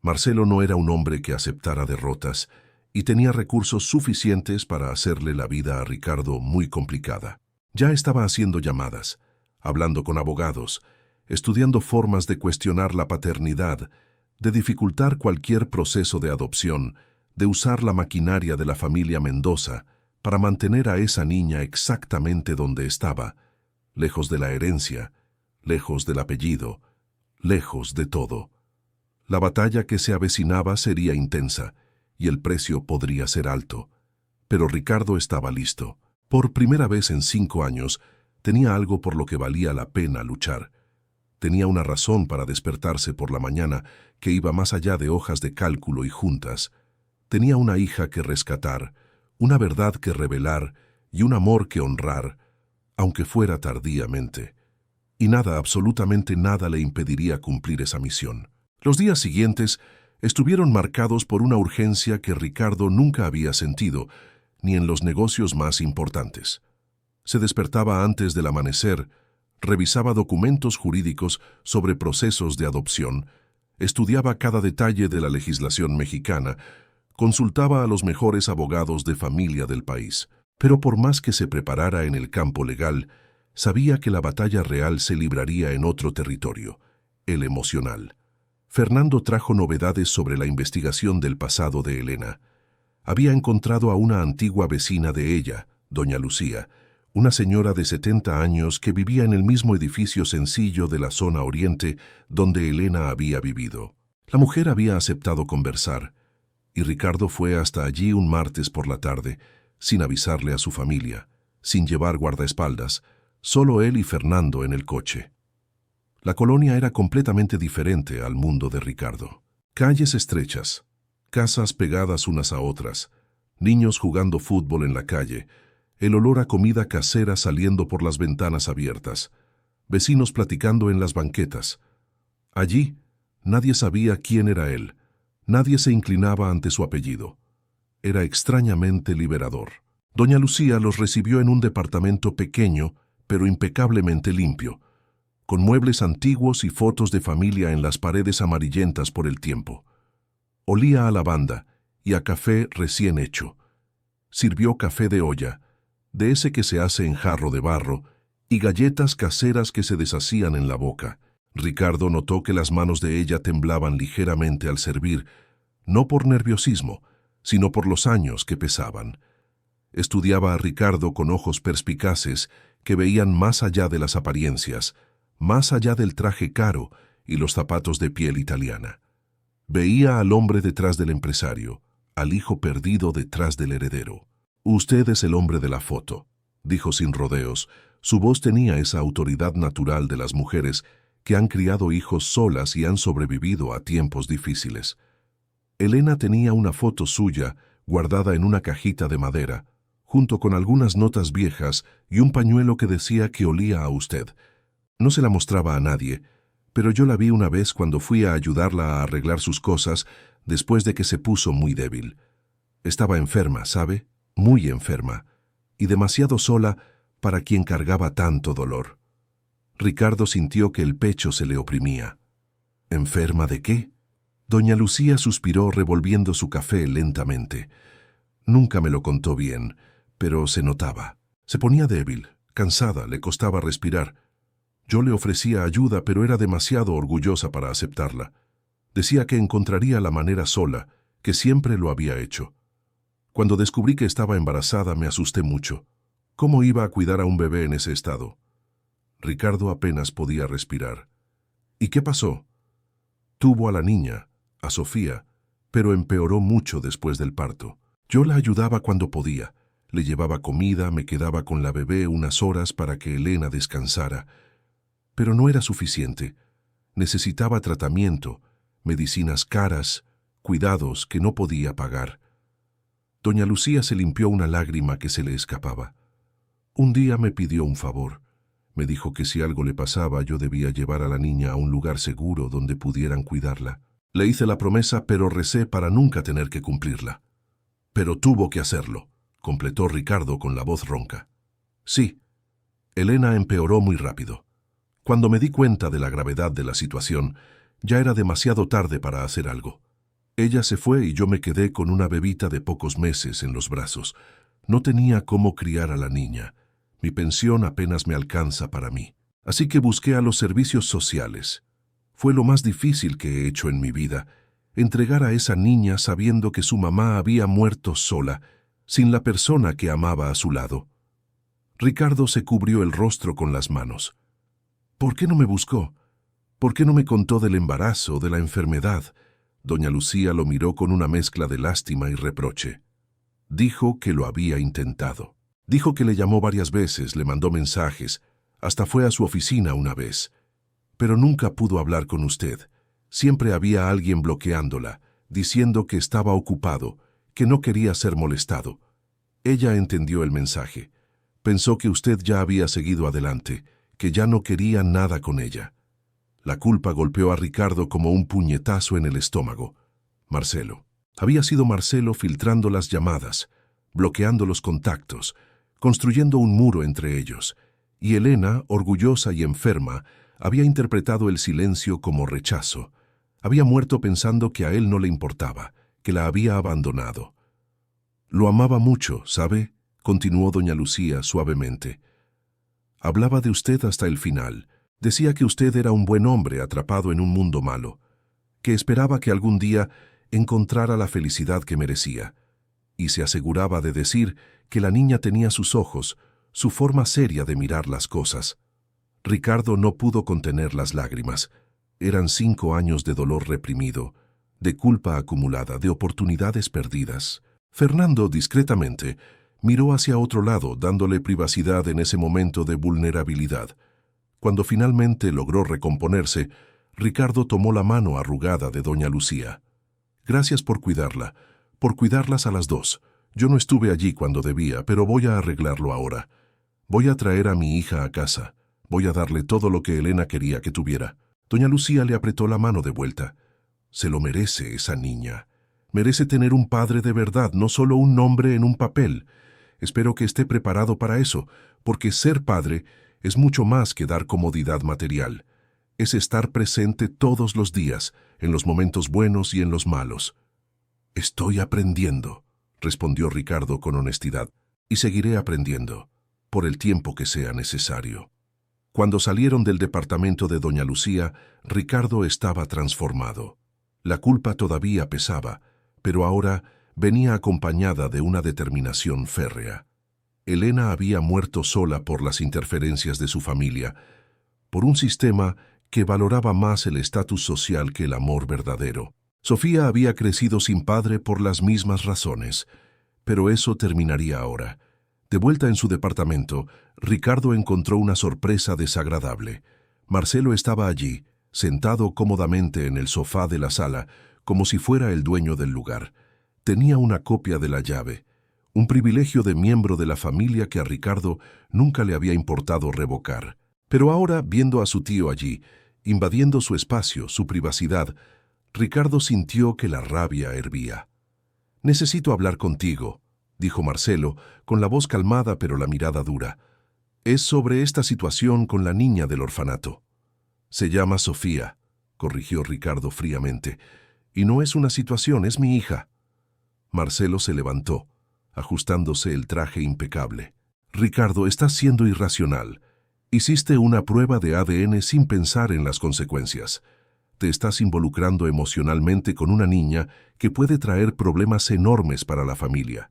Marcelo no era un hombre que aceptara derrotas y tenía recursos suficientes para hacerle la vida a Ricardo muy complicada. Ya estaba haciendo llamadas, hablando con abogados, estudiando formas de cuestionar la paternidad, de dificultar cualquier proceso de adopción, de usar la maquinaria de la familia Mendoza para mantener a esa niña exactamente donde estaba, lejos de la herencia, lejos del apellido, lejos de todo. La batalla que se avecinaba sería intensa y el precio podría ser alto. Pero Ricardo estaba listo. Por primera vez en 5 años, tenía algo por lo que valía la pena luchar. Tenía una razón para despertarse por la mañana que iba más allá de hojas de cálculo y juntas. Tenía una hija que rescatar, una verdad que revelar y un amor que honrar, aunque fuera tardíamente. Y nada, absolutamente nada le impediría cumplir esa misión. Los días siguientes estuvieron marcados por una urgencia que Ricardo nunca había sentido, ni en los negocios más importantes. Se despertaba antes del amanecer, revisaba documentos jurídicos sobre procesos de adopción, estudiaba cada detalle de la legislación mexicana, consultaba a los mejores abogados de familia del país. Pero por más que se preparara en el campo legal, sabía que la batalla real se libraría en otro territorio, el emocional. Fernando trajo novedades sobre la investigación del pasado de Elena. Había encontrado a una antigua vecina de ella, doña Lucía, una señora de 70 años que vivía en el mismo edificio sencillo de la zona oriente donde Elena había vivido. La mujer había aceptado conversar, y Ricardo fue hasta allí un martes por la tarde, sin avisarle a su familia, sin llevar guardaespaldas, solo él y Fernando en el coche. La colonia era completamente diferente al mundo de Ricardo. Calles estrechas, casas pegadas unas a otras, niños jugando fútbol en la calle, el olor a comida casera saliendo por las ventanas abiertas, vecinos platicando en las banquetas. Allí, nadie sabía quién era él, nadie se inclinaba ante su apellido. Era extrañamente liberador. Doña Lucía los recibió en un departamento pequeño, pero impecablemente limpio, con muebles antiguos y fotos de familia en las paredes amarillentas por el tiempo. Olía a lavanda y a café recién hecho. Sirvió café de olla, de ese que se hace en jarro de barro, y galletas caseras que se deshacían en la boca. Ricardo notó que las manos de ella temblaban ligeramente al servir, no por nerviosismo, sino por los años que pesaban. Estudiaba a Ricardo con ojos perspicaces que veían más allá de las apariencias, más allá del traje caro y los zapatos de piel italiana. Veía al hombre detrás del empresario, al hijo perdido detrás del heredero. «Usted es el hombre de la foto», dijo sin rodeos. Su voz tenía esa autoridad natural de las mujeres que han criado hijos solas y han sobrevivido a tiempos difíciles. Elena tenía una foto suya guardada en una cajita de madera, junto con algunas notas viejas y un pañuelo que decía que olía a usted. No se la mostraba a nadie, pero yo la vi una vez cuando fui a ayudarla a arreglar sus cosas después de que se puso muy débil. Estaba enferma, ¿sabe? Muy enferma, y demasiado sola para quien cargaba tanto dolor. Ricardo sintió que el pecho se le oprimía. ¿Enferma de qué? Doña Lucía suspiró revolviendo su café lentamente. Nunca me lo contó bien, pero se notaba. Se ponía débil, cansada, le costaba respirar. Yo le ofrecía ayuda, pero era demasiado orgullosa para aceptarla. Decía que encontraría la manera sola, que siempre lo había hecho. Cuando descubrí que estaba embarazada me asusté mucho. ¿Cómo iba a cuidar a un bebé en ese estado? Ricardo apenas podía respirar. ¿Y qué pasó? Tuvo a la niña, a Sofía, pero empeoró mucho después del parto. Yo la ayudaba cuando podía. Le llevaba comida, me quedaba con la bebé unas horas para que Elena descansara. Pero no era suficiente. Necesitaba tratamiento, medicinas caras, cuidados que no podía pagar. Doña Lucía se limpió una lágrima que se le escapaba. Un día me pidió un favor. Me dijo que si algo le pasaba yo debía llevar a la niña a un lugar seguro donde pudieran cuidarla. Le hice la promesa, pero recé para nunca tener que cumplirla. Pero tuvo que hacerlo, completó Ricardo con la voz ronca. Sí, Elena empeoró muy rápido. Cuando me di cuenta de la gravedad de la situación, ya era demasiado tarde para hacer algo. Ella se fue y yo me quedé con una bebita de pocos meses en los brazos. No tenía cómo criar a la niña. Mi pensión apenas me alcanza para mí. Así que busqué a los servicios sociales. Fue lo más difícil que he hecho en mi vida, entregar a esa niña sabiendo que su mamá había muerto sola, sin la persona que amaba a su lado. Ricardo se cubrió el rostro con las manos. ¿Por qué no me buscó? ¿Por qué no me contó del embarazo, de la enfermedad? Doña Lucía lo miró con una mezcla de lástima y reproche. Dijo que lo había intentado. Dijo que le llamó varias veces, le mandó mensajes, hasta fue a su oficina una vez. Pero nunca pudo hablar con usted. Siempre había alguien bloqueándola, diciendo que estaba ocupado, que no quería ser molestado. Ella entendió el mensaje. Pensó que usted ya había seguido adelante, que ya no quería nada con ella. La culpa golpeó a Ricardo como un puñetazo en el estómago. Marcelo. Había sido Marcelo filtrando las llamadas, bloqueando los contactos, construyendo un muro entre ellos. Y Elena, orgullosa y enferma, había interpretado el silencio como rechazo. Había muerto pensando que a él no le importaba, que la había abandonado. Lo amaba mucho, ¿sabe? Continuó doña Lucía suavemente. Hablaba de usted hasta el final. Decía que usted era un buen hombre atrapado en un mundo malo, que esperaba que algún día encontrara la felicidad que merecía, y se aseguraba de decir que la niña tenía sus ojos, su forma seria de mirar las cosas. Ricardo no pudo contener las lágrimas. Eran 5 años de dolor reprimido, de culpa acumulada, de oportunidades perdidas. Fernando, discretamente, miró hacia otro lado, dándole privacidad en ese momento de vulnerabilidad. Cuando finalmente logró recomponerse, Ricardo tomó la mano arrugada de doña Lucía. Gracias por cuidarla, por cuidarlas a las dos. Yo no estuve allí cuando debía, pero voy a arreglarlo ahora. Voy a traer a mi hija a casa. Voy a darle todo lo que Elena quería que tuviera. Doña Lucía le apretó la mano de vuelta. Se lo merece esa niña. Merece tener un padre de verdad, no solo un nombre en un papel. Espero que esté preparado para eso, porque ser padre es mucho más que dar comodidad material. Es estar presente todos los días, en los momentos buenos y en los malos. Estoy aprendiendo, respondió Ricardo con honestidad, y seguiré aprendiendo, por el tiempo que sea necesario. Cuando salieron del departamento de doña Lucía, Ricardo estaba transformado. La culpa todavía pesaba, pero ahora venía acompañada de una determinación férrea. Elena había muerto sola por las interferencias de su familia, por un sistema que valoraba más el estatus social que el amor verdadero. Sofía había crecido sin padre por las mismas razones, pero eso terminaría ahora. De vuelta en su departamento, Ricardo encontró una sorpresa desagradable. Marcelo estaba allí, sentado cómodamente en el sofá de la sala, como si fuera el dueño del lugar. Tenía una copia de la llave, un privilegio de miembro de la familia que a Ricardo nunca le había importado revocar. Pero ahora, viendo a su tío allí, invadiendo su espacio, su privacidad, Ricardo sintió que la rabia hervía. «Necesito hablar contigo», dijo Marcelo, con la voz calmada pero la mirada dura. «Es sobre esta situación con la niña del orfanato». «Se llama Sofía», corrigió Ricardo fríamente. «Y no es una situación, es mi hija». Marcelo se levantó, ajustándose el traje impecable. «Ricardo, estás siendo irracional. Hiciste una prueba de ADN sin pensar en las consecuencias. Te estás involucrando emocionalmente con una niña que puede traer problemas enormes para la familia.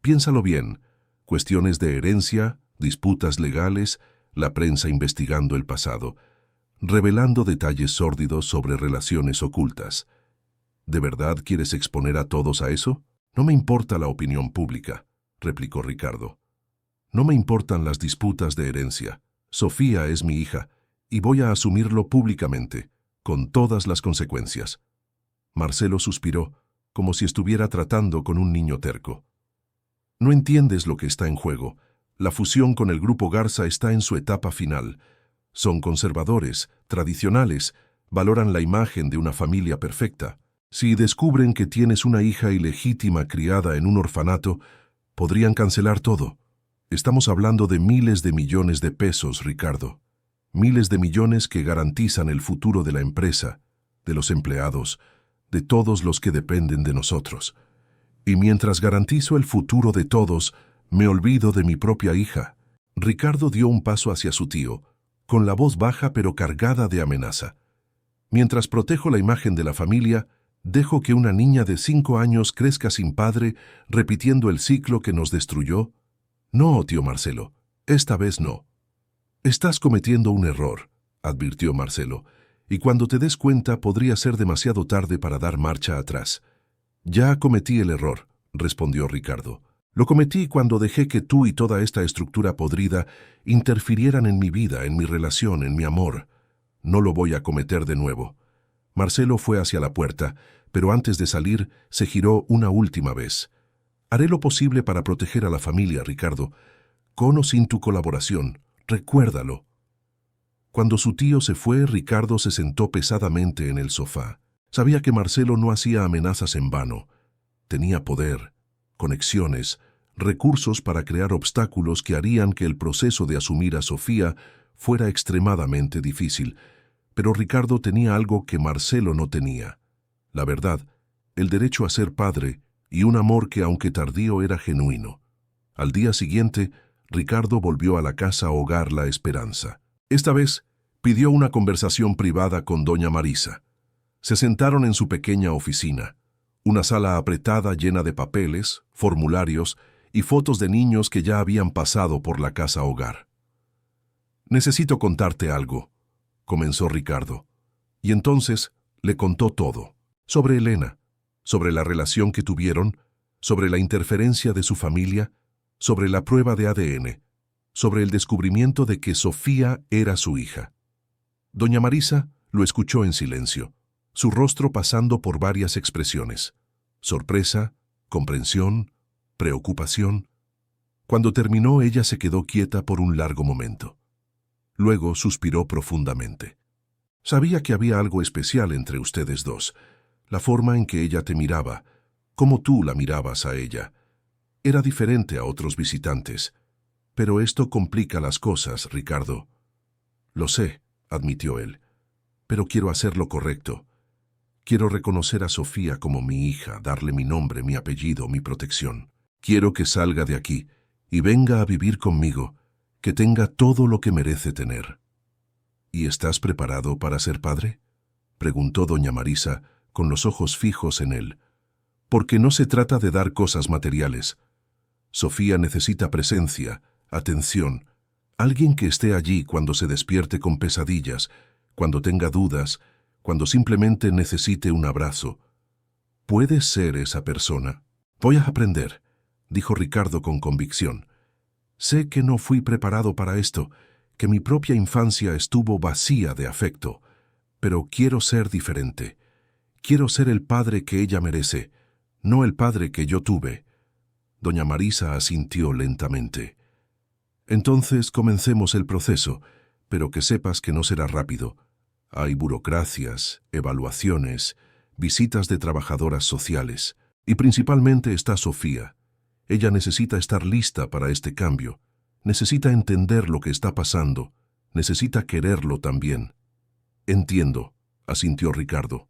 Piénsalo bien. Cuestiones de herencia, disputas legales, la prensa investigando el pasado, revelando detalles sórdidos sobre relaciones ocultas. ¿De verdad quieres exponer a todos a eso? No me importa la opinión pública», replicó Ricardo. «No me importan las disputas de herencia. Sofía es mi hija, y voy a asumirlo públicamente, con todas las consecuencias». Marcelo suspiró, como si estuviera tratando con un niño terco. «No entiendes lo que está en juego. La fusión con el Grupo Garza está en su etapa final. Son conservadores, tradicionales, valoran la imagen de una familia perfecta. Si descubren que tienes una hija ilegítima criada en un orfanato, podrían cancelar todo. Estamos hablando de miles de millones de pesos, Ricardo. Miles de millones que garantizan el futuro de la empresa, de los empleados, de todos los que dependen de nosotros. Y mientras garantizo el futuro de todos, me olvido de mi propia hija». Ricardo dio un paso hacia su tío, con la voz baja pero cargada de amenaza. «Mientras protejo la imagen de la familia, dejo que una niña de 5 años crezca sin padre, repitiendo el ciclo que nos destruyó. No, tío Marcelo, esta vez no». «Estás cometiendo un error», advirtió Marcelo, «y cuando te des cuenta podría ser demasiado tarde para dar marcha atrás». «Ya cometí el error», respondió Ricardo. «Lo cometí cuando dejé que tú y toda esta estructura podrida interfirieran en mi vida, en mi relación, en mi amor. No lo voy a cometer de nuevo». Marcelo fue hacia la puerta, pero antes de salir se giró una última vez. «Haré lo posible para proteger a la familia, Ricardo. Con o sin tu colaboración, recuérdalo». Cuando su tío se fue, Ricardo se sentó pesadamente en el sofá. Sabía que Marcelo no hacía amenazas en vano. Tenía poder, conexiones, recursos para crear obstáculos que harían que el proceso de asumir a Sofía fuera extremadamente difícil. Pero Ricardo tenía algo que Marcelo no tenía: la verdad, el derecho a ser padre y un amor que, aunque tardío, era genuino. Al día siguiente, Ricardo volvió a la casa hogar La Esperanza. Esta vez, pidió una conversación privada con doña Marisa. Se sentaron en su pequeña oficina, una sala apretada llena de papeles, formularios y fotos de niños que ya habían pasado por la casa hogar. «Necesito contarte algo», comenzó Ricardo, y entonces le contó todo, sobre Elena, sobre la relación que tuvieron, sobre la interferencia de su familia, sobre la prueba de ADN, sobre el descubrimiento de que Sofía era su hija. Doña Marisa lo escuchó en silencio, su rostro pasando por varias expresiones: sorpresa, comprensión, preocupación. Cuando terminó, ella se quedó quieta por un largo momento. Luego suspiró profundamente. «Sabía que había algo especial entre ustedes dos, la forma en que ella te miraba, cómo tú la mirabas a ella. Era diferente a otros visitantes. Pero esto complica las cosas, Ricardo». «Lo sé», admitió él, «pero quiero hacer lo correcto. Quiero reconocer a Sofía como mi hija, darle mi nombre, mi apellido, mi protección. Quiero que salga de aquí y venga a vivir conmigo, que tenga todo lo que merece tener. ¿Y estás preparado para ser padre?, preguntó doña Marisa, con los ojos fijos en él. Porque no se trata de dar cosas materiales. Sofía necesita presencia, atención, alguien que esté allí cuando se despierte con pesadillas, cuando tenga dudas, cuando simplemente necesite un abrazo. ¿Puedes ser esa persona? Voy a aprender, dijo Ricardo con convicción. Sé que no fui preparado para esto, que mi propia infancia estuvo vacía de afecto, pero quiero ser diferente. Quiero ser el padre que ella merece, no el padre que yo tuve. Doña Marisa asintió lentamente. Entonces comencemos el proceso, pero que sepas que no será rápido. Hay burocracias, evaluaciones, visitas de trabajadoras sociales, y principalmente está Sofía. Ella necesita estar lista para este cambio, necesita entender lo que está pasando, necesita quererlo también. Entiendo, asintió Ricardo.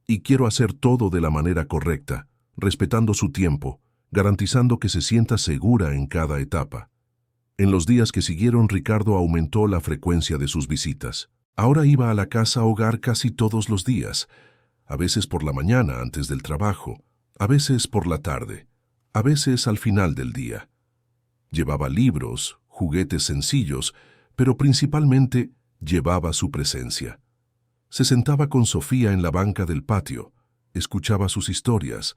Y quiero hacer todo de la manera correcta, respetando su tiempo, garantizando que se sienta segura en cada etapa. En los días que siguieron, Ricardo aumentó la frecuencia de sus visitas. Ahora iba a la casa hogar casi todos los días, a veces por la mañana antes del trabajo, a veces por la tarde, a veces al final del día. Llevaba libros, juguetes sencillos, pero principalmente llevaba su presencia. Se sentaba con Sofía en la banca del patio, escuchaba sus historias,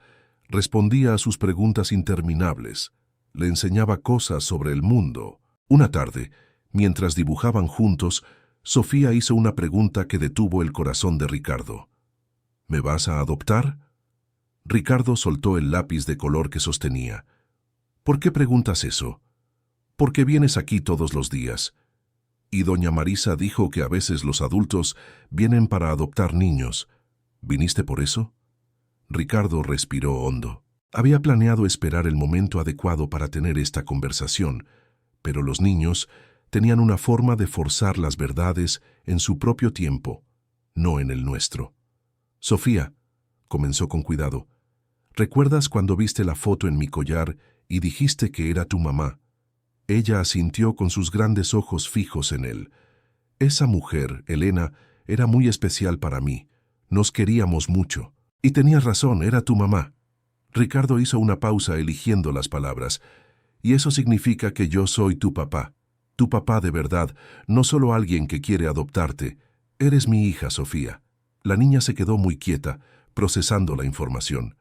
respondía a sus preguntas interminables, le enseñaba cosas sobre el mundo. Una tarde, mientras dibujaban juntos, Sofía hizo una pregunta que detuvo el corazón de Ricardo. ¿Me vas a adoptar? Ricardo soltó el lápiz de color que sostenía. ¿Por qué preguntas eso? Porque vienes aquí todos los días. Y doña Marisa dijo que a veces los adultos vienen para adoptar niños. ¿Viniste por eso? Ricardo respiró hondo. Había planeado esperar el momento adecuado para tener esta conversación, pero los niños tenían una forma de forzar las verdades en su propio tiempo, no en el nuestro. Sofía, comenzó con cuidado, ¿recuerdas cuando viste la foto en mi collar y dijiste que era tu mamá? Ella asintió con sus grandes ojos fijos en él. Esa mujer, Elena, era muy especial para mí. Nos queríamos mucho. Y tenías razón, era tu mamá. Ricardo hizo una pausa eligiendo las palabras. Y eso significa que yo soy tu papá de verdad, no solo alguien que quiere adoptarte. Eres mi hija, Sofía. La niña se quedó muy quieta, procesando la información.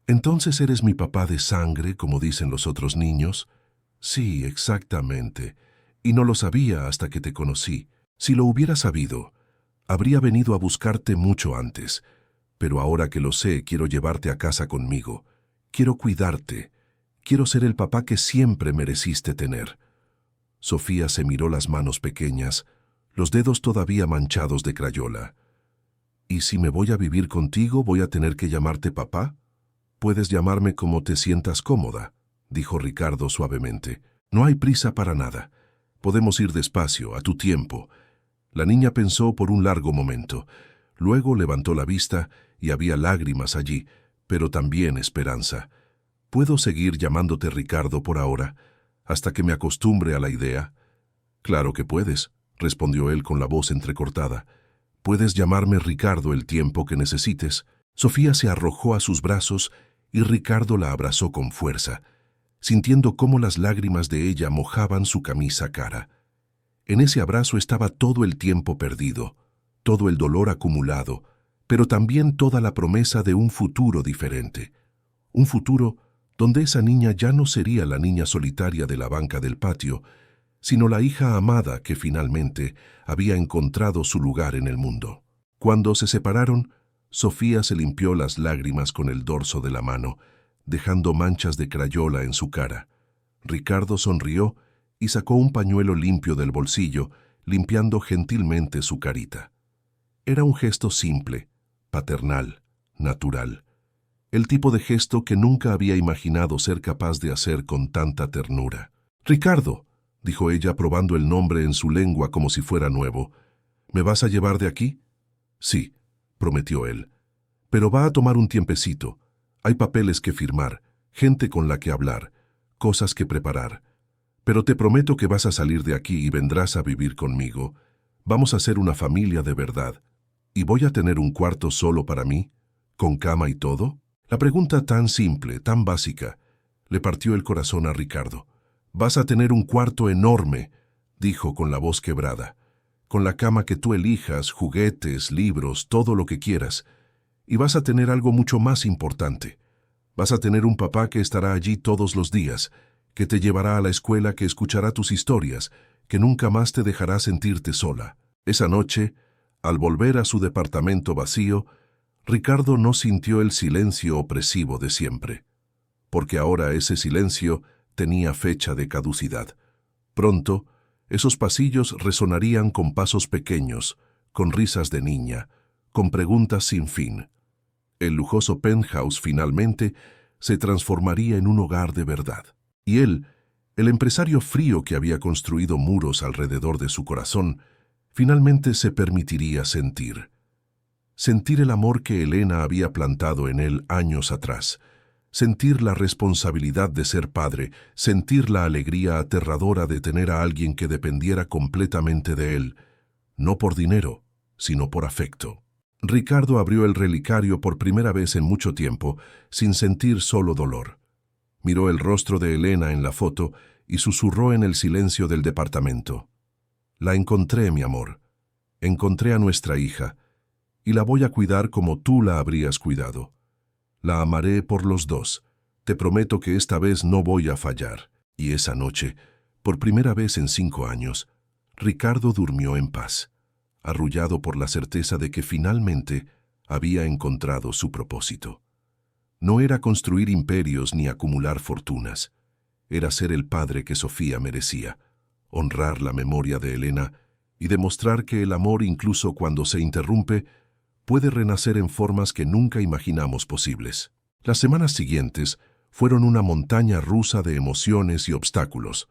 ¿Entonces eres mi papá de sangre, como dicen los otros niños? Sí, exactamente. Y no lo sabía hasta que te conocí. Si lo hubiera sabido, habría venido a buscarte mucho antes. Pero ahora que lo sé, quiero llevarte a casa conmigo. Quiero cuidarte. Quiero ser el papá que siempre mereciste tener. Sofía se miró las manos pequeñas, los dedos todavía manchados de crayola. ¿Y si me voy a vivir contigo, voy a tener que llamarte papá? Puedes llamarme como te sientas cómoda, dijo Ricardo suavemente. No hay prisa para nada. Podemos ir despacio, a tu tiempo. La niña pensó por un largo momento. Luego levantó la vista y había lágrimas allí, pero también esperanza. ¿Puedo seguir llamándote Ricardo por ahora, hasta que me acostumbre a la idea? Claro que puedes, respondió él con la voz entrecortada. Puedes llamarme Ricardo el tiempo que necesites. Sofía se arrojó a sus brazos y Ricardo la abrazó con fuerza, sintiendo cómo las lágrimas de ella mojaban su camisa cara. En ese abrazo estaba todo el tiempo perdido, todo el dolor acumulado, pero también toda la promesa de un futuro diferente. Un futuro donde esa niña ya no sería la niña solitaria de la banca del patio, sino la hija amada que finalmente había encontrado su lugar en el mundo. Cuando se separaron, Sofía se limpió las lágrimas con el dorso de la mano, dejando manchas de crayola en su cara. Ricardo sonrió y sacó un pañuelo limpio del bolsillo, limpiando gentilmente su carita. Era un gesto simple, paternal, natural. El tipo de gesto que nunca había imaginado ser capaz de hacer con tanta ternura. «Ricardo», dijo ella probando el nombre en su lengua como si fuera nuevo, «¿me vas a llevar de aquí?» «Sí», prometió él. Pero va a tomar un tiempecito. Hay papeles que firmar, gente con la que hablar, cosas que preparar. Pero te prometo que vas a salir de aquí y vendrás a vivir conmigo. Vamos a ser una familia de verdad. ¿Y voy a tener un cuarto solo para mí? ¿Con cama y todo? La pregunta tan simple, tan básica, le partió el corazón a Ricardo. Vas a tener un cuarto enorme, dijo con la voz quebrada, con la cama que tú elijas, juguetes, libros, todo lo que quieras. Y vas a tener algo mucho más importante. Vas a tener un papá que estará allí todos los días, que te llevará a la escuela, que escuchará tus historias, que nunca más te dejará sentirte sola. Esa noche, al volver a su departamento vacío, Ricardo no sintió el silencio opresivo de siempre, porque ahora ese silencio tenía fecha de caducidad. Pronto, esos pasillos resonarían con pasos pequeños, con risas de niña, con preguntas sin fin. El lujoso penthouse finalmente se transformaría en un hogar de verdad. Y él, el empresario frío que había construido muros alrededor de su corazón, finalmente se permitiría sentir. Sentir el amor que Elena había plantado en él años atrás. Sentir la responsabilidad de ser padre, sentir la alegría aterradora de tener a alguien que dependiera completamente de él, no por dinero, sino por afecto. Ricardo abrió el relicario por primera vez en mucho tiempo, sin sentir solo dolor. Miró el rostro de Elena en la foto y susurró en el silencio del departamento. La encontré, mi amor. Encontré a nuestra hija, y la voy a cuidar como tú la habrías cuidado. La amaré por los dos. Te prometo que esta vez no voy a fallar. Y esa noche, por primera vez en 5 años, Ricardo durmió en paz, arrullado por la certeza de que finalmente había encontrado su propósito. No era construir imperios ni acumular fortunas. Era ser el padre que Sofía merecía, honrar la memoria de Elena y demostrar que el amor, incluso cuando se interrumpe, puede renacer en formas que nunca imaginamos posibles. Las semanas siguientes fueron una montaña rusa de emociones y obstáculos.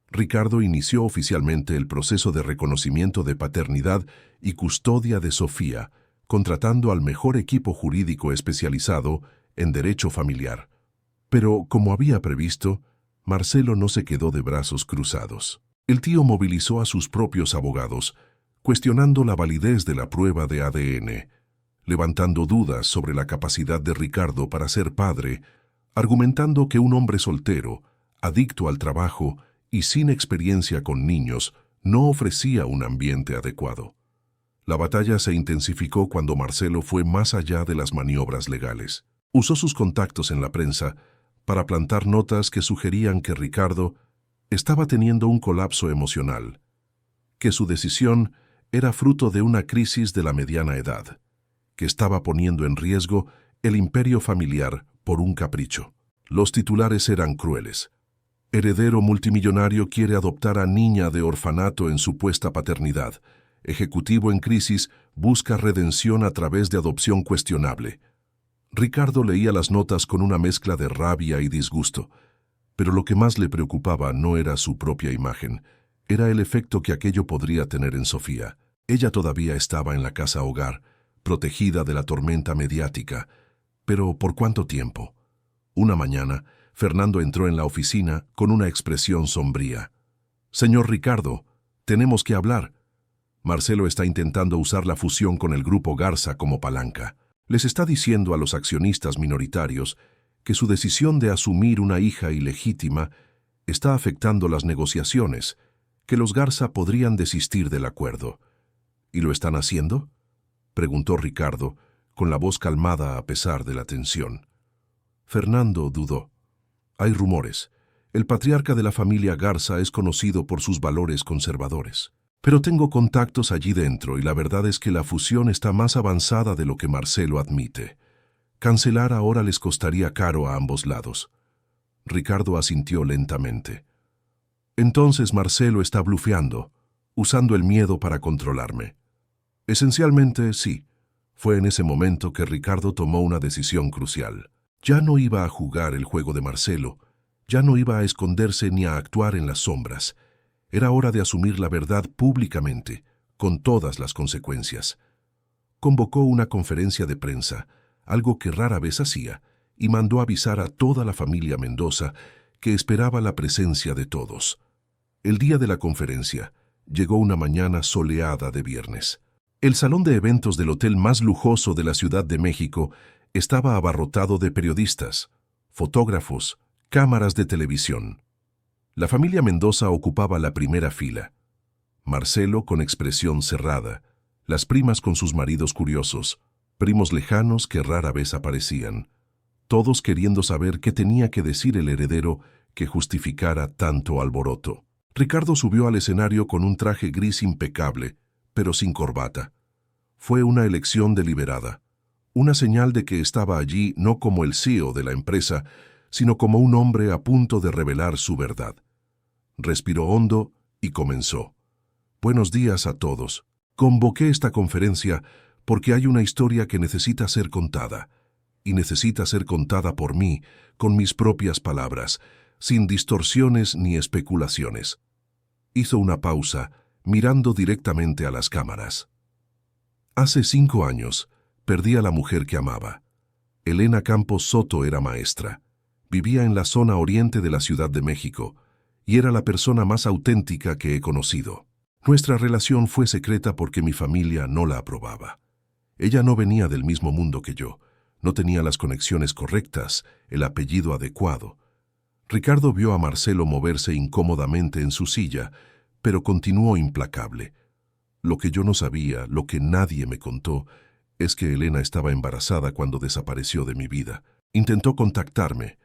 Ricardo inició oficialmente el proceso de reconocimiento de paternidad y custodia de Sofía, contratando al mejor equipo jurídico especializado en derecho familiar. Pero, como había previsto, Marcelo no se quedó de brazos cruzados. El tío movilizó a sus propios abogados, cuestionando la validez de la prueba de ADN, levantando dudas sobre la capacidad de Ricardo para ser padre, argumentando que un hombre soltero, adicto al trabajo y sin experiencia con niños, no ofrecía un ambiente adecuado. La batalla se intensificó cuando Marcelo fue más allá de las maniobras legales. Usó sus contactos en la prensa para plantar notas que sugerían que Ricardo estaba teniendo un colapso emocional, que su decisión era fruto de una crisis de la mediana edad, que estaba poniendo en riesgo el imperio familiar por un capricho. Los titulares eran crueles. Heredero multimillonario quiere adoptar a niña de orfanato en supuesta paternidad. Ejecutivo en crisis busca redención a través de adopción cuestionable. Ricardo leía las notas con una mezcla de rabia y disgusto, pero lo que más le preocupaba no era su propia imagen, era el efecto que aquello podría tener en Sofía. Ella todavía estaba en la casa hogar, protegida de la tormenta mediática, pero ¿por cuánto tiempo? Una mañana, Fernando entró en la oficina con una expresión sombría. «Señor Ricardo, tenemos que hablar. Marcelo está intentando usar la fusión con el grupo Garza como palanca. Les está diciendo a los accionistas minoritarios que su decisión de asumir una hija ilegítima está afectando las negociaciones, que los Garza podrían desistir del acuerdo. ¿Y lo están haciendo?», preguntó Ricardo, con la voz calmada a pesar de la tensión. Fernando dudó. «Hay rumores. El patriarca de la familia Garza es conocido por sus valores conservadores. Pero tengo contactos allí dentro y la verdad es que la fusión está más avanzada de lo que Marcelo admite. Cancelar ahora les costaría caro a ambos lados». Ricardo asintió lentamente. «Entonces Marcelo está blufeando, usando el miedo para controlarme». Esencialmente, sí. Fue en ese momento que Ricardo tomó una decisión crucial. Ya no iba a jugar el juego de Marcelo, ya no iba a esconderse ni a actuar en las sombras. Era hora de asumir la verdad públicamente, con todas las consecuencias. Convocó una conferencia de prensa, algo que rara vez hacía, y mandó avisar a toda la familia Mendoza que esperaba la presencia de todos. El día de la conferencia llegó una mañana soleada de viernes. El salón de eventos del hotel más lujoso de la Ciudad de México estaba abarrotado de periodistas, fotógrafos, cámaras de televisión. La familia Mendoza ocupaba la primera fila. Marcelo con expresión cerrada, las primas con sus maridos curiosos, primos lejanos que rara vez aparecían, todos queriendo saber qué tenía que decir el heredero que justificara tanto alboroto. Ricardo subió al escenario con un traje gris impecable, pero sin corbata. Fue una elección deliberada, una señal de que estaba allí no como el CEO de la empresa, sino como un hombre a punto de revelar su verdad. Respiró hondo y comenzó. Buenos días a todos. Convoqué esta conferencia porque hay una historia que necesita ser contada, y necesita ser contada por mí, con mis propias palabras, sin distorsiones ni especulaciones. Hizo una pausa, mirando directamente a las cámaras. Hace 5 años, perdí a la mujer que amaba. Elena Campos Soto era maestra. Vivía en la zona oriente de la Ciudad de México, y era la persona más auténtica que he conocido. Nuestra relación fue secreta porque mi familia no la aprobaba. Ella no venía del mismo mundo que yo, no tenía las conexiones correctas, el apellido adecuado. Ricardo vio a Marcelo moverse incómodamente en su silla, pero continuó implacable. Lo que yo no sabía, lo que nadie me contó, es que Elena estaba embarazada cuando desapareció de mi vida. Intentó contactarme,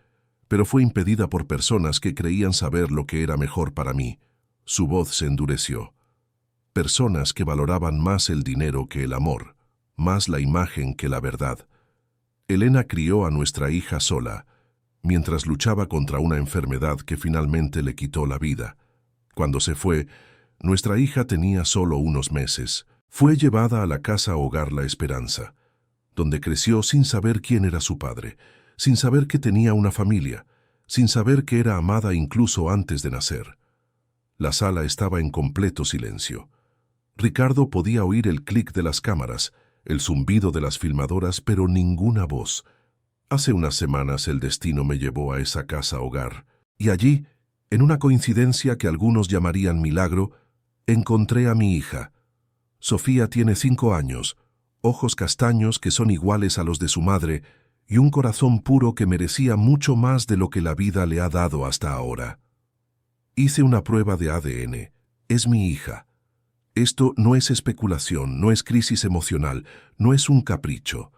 pero fue impedida por personas que creían saber lo que era mejor para mí. Su voz se endureció. Personas que valoraban más el dinero que el amor, más la imagen que la verdad. Elena crió a nuestra hija sola, mientras luchaba contra una enfermedad que finalmente le quitó la vida. Cuando se fue, nuestra hija tenía solo unos meses. Fue llevada a la casa hogar La Esperanza, donde creció sin saber quién era su padre, sin saber que tenía una familia, sin saber que era amada incluso antes de nacer. La sala estaba en completo silencio. Ricardo podía oír el clic de las cámaras, el zumbido de las filmadoras, pero ninguna voz. Hace unas semanas el destino me llevó a esa casa hogar, y allí, en una coincidencia que algunos llamarían milagro, encontré a mi hija. Sofía tiene 5 años, ojos castaños que son iguales a los de su madre, y un corazón puro que merecía mucho más de lo que la vida le ha dado hasta ahora. Hice una prueba de ADN. Es mi hija. Esto no es especulación, no es crisis emocional, no es un capricho.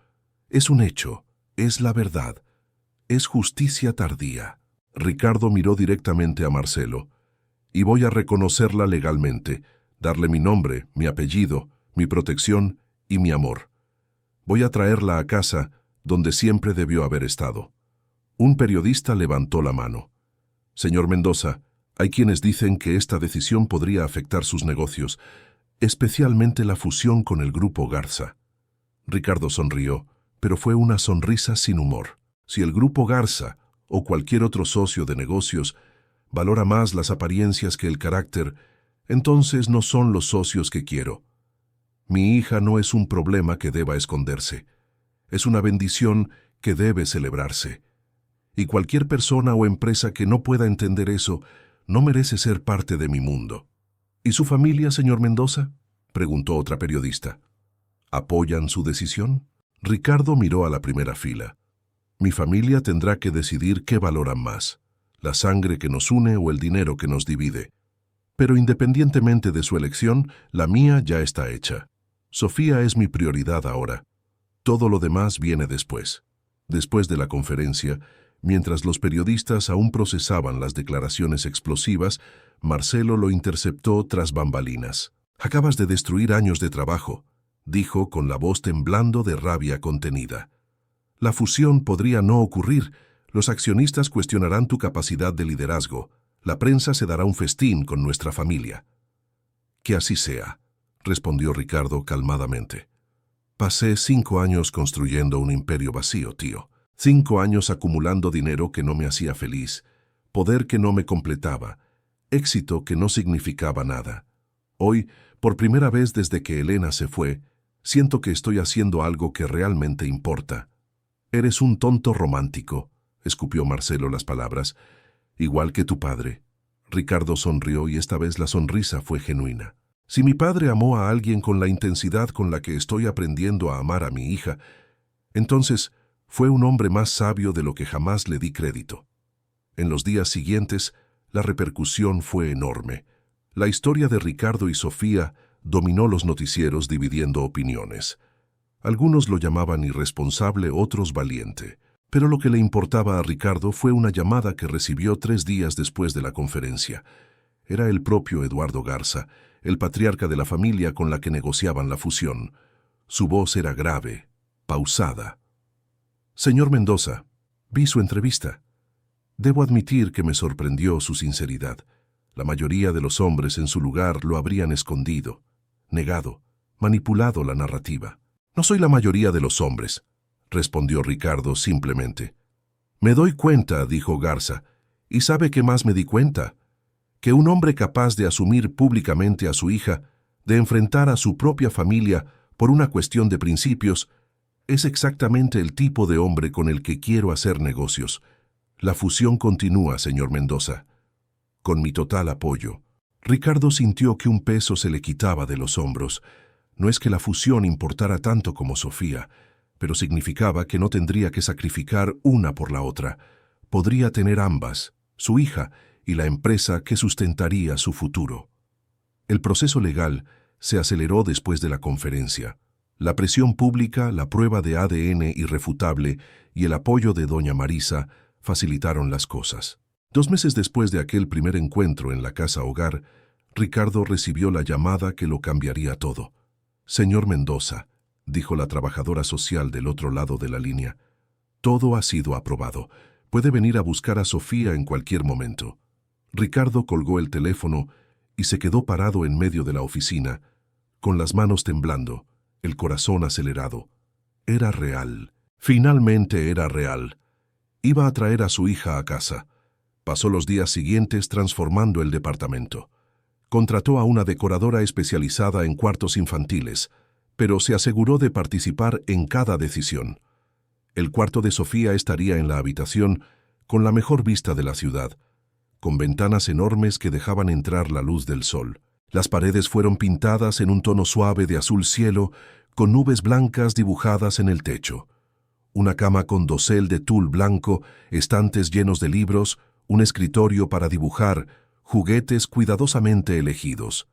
Es un hecho, es la verdad, es justicia tardía. Ricardo miró directamente a Marcelo. Y voy a reconocerla legalmente, darle mi nombre, mi apellido, mi protección y mi amor. Voy a traerla a casa, donde siempre debió haber estado. Un periodista levantó la mano. Señor Mendoza, hay quienes dicen que esta decisión podría afectar sus negocios, especialmente la fusión con el Grupo Garza. Ricardo sonrió, pero fue una sonrisa sin humor. Si el Grupo Garza, o cualquier otro socio de negocios, valora más las apariencias que el carácter, entonces no son los socios que quiero. Mi hija no es un problema que deba esconderse. Es una bendición que debe celebrarse. Y cualquier persona o empresa que no pueda entender eso no merece ser parte de mi mundo. ¿Y su familia, señor Mendoza?, preguntó otra periodista. ¿Apoyan su decisión? Ricardo miró a la primera fila. Mi familia tendrá que decidir qué valoran más, la sangre que nos une o el dinero que nos divide. Pero independientemente de su elección, la mía ya está hecha. Sofía es mi prioridad ahora. Todo lo demás viene después. Después de la conferencia, mientras los periodistas aún procesaban las declaraciones explosivas, Marcelo lo interceptó tras bambalinas. «Acabas de destruir años de trabajo», dijo con la voz temblando de rabia contenida. «La fusión podría no ocurrir. Los accionistas cuestionarán tu capacidad de liderazgo. La prensa se dará un festín con nuestra familia». «Que así sea», respondió Ricardo calmadamente. «Pasé 5 años construyendo un imperio vacío, tío. 5 años acumulando dinero que no me hacía feliz, poder que no me completaba, éxito que no significaba nada. Hoy, por primera vez desde que Elena se fue, siento que estoy haciendo algo que realmente importa. Eres un tonto romántico, escupió Marcelo las palabras, igual que tu padre. Ricardo sonrió y esta vez la sonrisa fue genuina. Si mi padre amó a alguien con la intensidad con la que estoy aprendiendo a amar a mi hija, entonces fue un hombre más sabio de lo que jamás le di crédito. En los días siguientes, la repercusión fue enorme. La historia de Ricardo y Sofía dominó los noticieros dividiendo opiniones. Algunos lo llamaban irresponsable, otros valiente. Pero lo que le importaba a Ricardo fue una llamada que recibió 3 días después de la conferencia. Era el propio Eduardo Garza, el patriarca de la familia con la que negociaban la fusión. Su voz era grave, pausada. Señor Mendoza, vi su entrevista. Debo admitir que me sorprendió su sinceridad. La mayoría de los hombres en su lugar lo habrían escondido, negado, manipulado la narrativa. No soy la mayoría de los hombres, respondió Ricardo simplemente. Me doy cuenta, dijo Garza, y ¿sabe qué más me di cuenta? Que un hombre capaz de asumir públicamente a su hija, de enfrentar a su propia familia por una cuestión de principios, es exactamente el tipo de hombre con el que quiero hacer negocios. La fusión continúa, señor Mendoza. Con mi total apoyo. Ricardo sintió que un peso se le quitaba de los hombros. No es que la fusión importara tanto como Sofía, pero significaba que no tendría que sacrificar una por la otra. Podría tener ambas, su hija y la empresa que sustentaría su futuro. El proceso legal se aceleró después de la conferencia. La presión pública, la prueba de ADN irrefutable y el apoyo de doña Marisa facilitaron las cosas. 2 meses después de aquel primer encuentro en la casa hogar, Ricardo recibió la llamada que lo cambiaría todo. Señor Mendoza, dijo la trabajadora social del otro lado de la línea, todo ha sido aprobado. Puede venir a buscar a Sofía en cualquier momento. Ricardo colgó el teléfono y se quedó parado en medio de la oficina, con las manos temblando, el corazón acelerado. Era real. Finalmente era real. Iba a traer a su hija a casa. Pasó los días siguientes transformando el departamento. Contrató a una decoradora especializada en cuartos infantiles, pero se aseguró de participar en cada decisión. El cuarto de Sofía estaría en la habitación con la mejor vista de la ciudad, con ventanas enormes que dejaban entrar la luz del sol. Las paredes fueron pintadas en un tono suave de azul cielo, con nubes blancas dibujadas en el techo. Una cama con dosel de tul blanco, estantes llenos de libros, un escritorio para dibujar, juguetes cuidadosamente elegidos.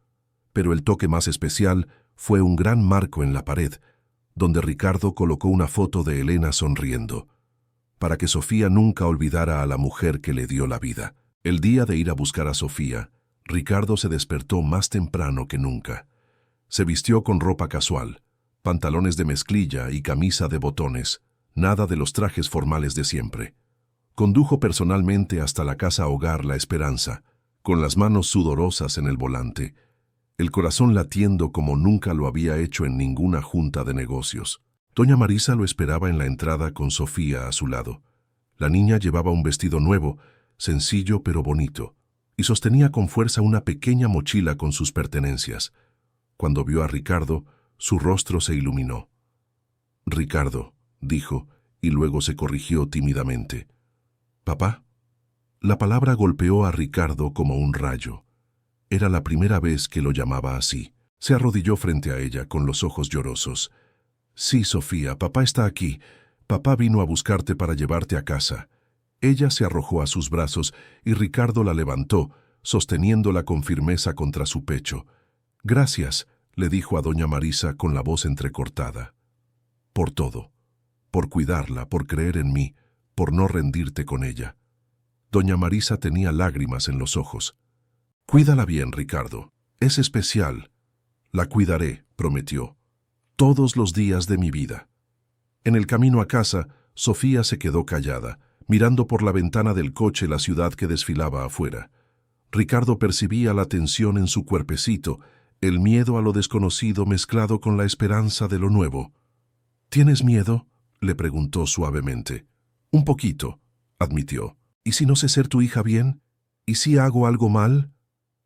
Pero el toque más especial fue un gran marco en la pared, donde Ricardo colocó una foto de Elena sonriendo, para que Sofía nunca olvidara a la mujer que le dio la vida. El día de ir a buscar a Sofía, Ricardo se despertó más temprano que nunca. Se vistió con ropa casual, pantalones de mezclilla y camisa de botones, nada de los trajes formales de siempre. Condujo personalmente hasta la casa hogar La Esperanza, con las manos sudorosas en el volante, el corazón latiendo como nunca lo había hecho en ninguna junta de negocios. Doña Marisa lo esperaba en la entrada con Sofía a su lado. La niña llevaba un vestido nuevo, sencillo pero bonito, y sostenía con fuerza una pequeña mochila con sus pertenencias. Cuando vio a Ricardo, su rostro se iluminó. «Ricardo», dijo, y luego se corrigió tímidamente. «¿Papá?» La palabra golpeó a Ricardo como un rayo. Era la primera vez que lo llamaba así. Se arrodilló frente a ella con los ojos llorosos. «Sí, Sofía, papá está aquí. Papá vino a buscarte para llevarte a casa». Ella se arrojó a sus brazos y Ricardo la levantó, sosteniéndola con firmeza contra su pecho. «Gracias», le dijo a doña Marisa con la voz entrecortada. «Por todo. Por cuidarla, por creer en mí, por no rendirte con ella». Doña Marisa tenía lágrimas en los ojos. «Cuídala bien, Ricardo. Es especial. La cuidaré», prometió. «Todos los días de mi vida». En el camino a casa, Sofía se quedó callada, mirando por la ventana del coche la ciudad que desfilaba afuera. Ricardo percibía la tensión en su cuerpecito, el miedo a lo desconocido mezclado con la esperanza de lo nuevo. «¿Tienes miedo?», le preguntó suavemente. «Un poquito», admitió. «¿Y si no sé ser tu hija bien? ¿Y si hago algo mal?»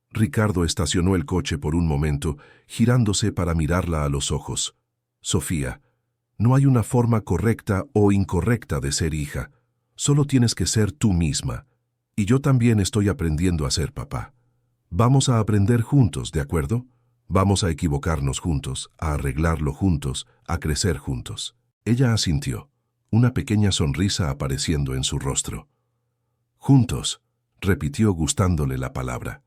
Ricardo estacionó el coche por un momento, girándose para mirarla a los ojos. «Sofía, No hay una forma correcta o incorrecta de ser hija. Solo tienes que ser tú misma. Y yo también estoy aprendiendo a ser papá. Vamos a aprender juntos, ¿de acuerdo? Vamos a equivocarnos juntos, a arreglarlo juntos, a crecer juntos. Ella asintió, una pequeña sonrisa apareciendo en su rostro. Juntos, repitió gustándole la palabra.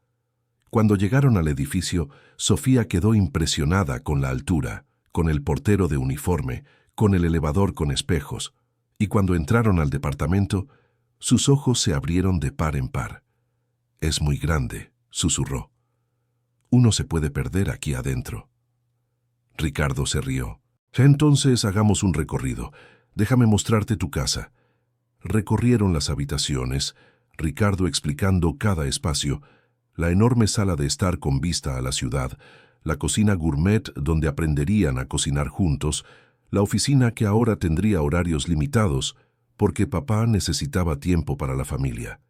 Cuando llegaron al edificio, Sofía quedó impresionada con la altura, con el portero de uniforme, con el elevador con espejos, y cuando entraron al departamento, sus ojos se abrieron de par en par. «Es muy grande», susurró. «Uno se puede perder aquí adentro». Ricardo se rió. «Entonces hagamos un recorrido. Déjame mostrarte tu casa». Recorrieron las habitaciones, Ricardo explicando cada espacio, la enorme sala de estar con vista a la ciudad, la cocina gourmet donde aprenderían a cocinar juntos, la oficina que ahora tendría horarios limitados, porque papá necesitaba tiempo para la familia.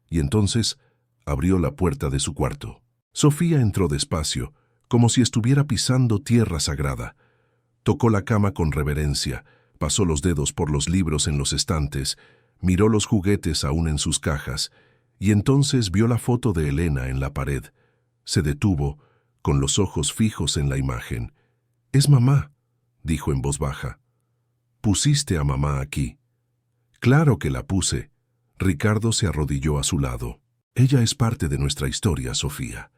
Y entonces abrió la puerta de su cuarto. Sofía entró despacio, como si estuviera pisando tierra sagrada. Tocó la cama con reverencia, pasó los dedos por los libros en los estantes, miró los juguetes aún en sus cajas, y entonces vio la foto de Elena en la pared. Se detuvo, con los ojos fijos en la imagen. «Es mamá», dijo en voz baja. «Pusiste a mamá aquí». «Claro que la puse». Ricardo se arrodilló a su lado. «Ella es parte de nuestra historia, Sofía.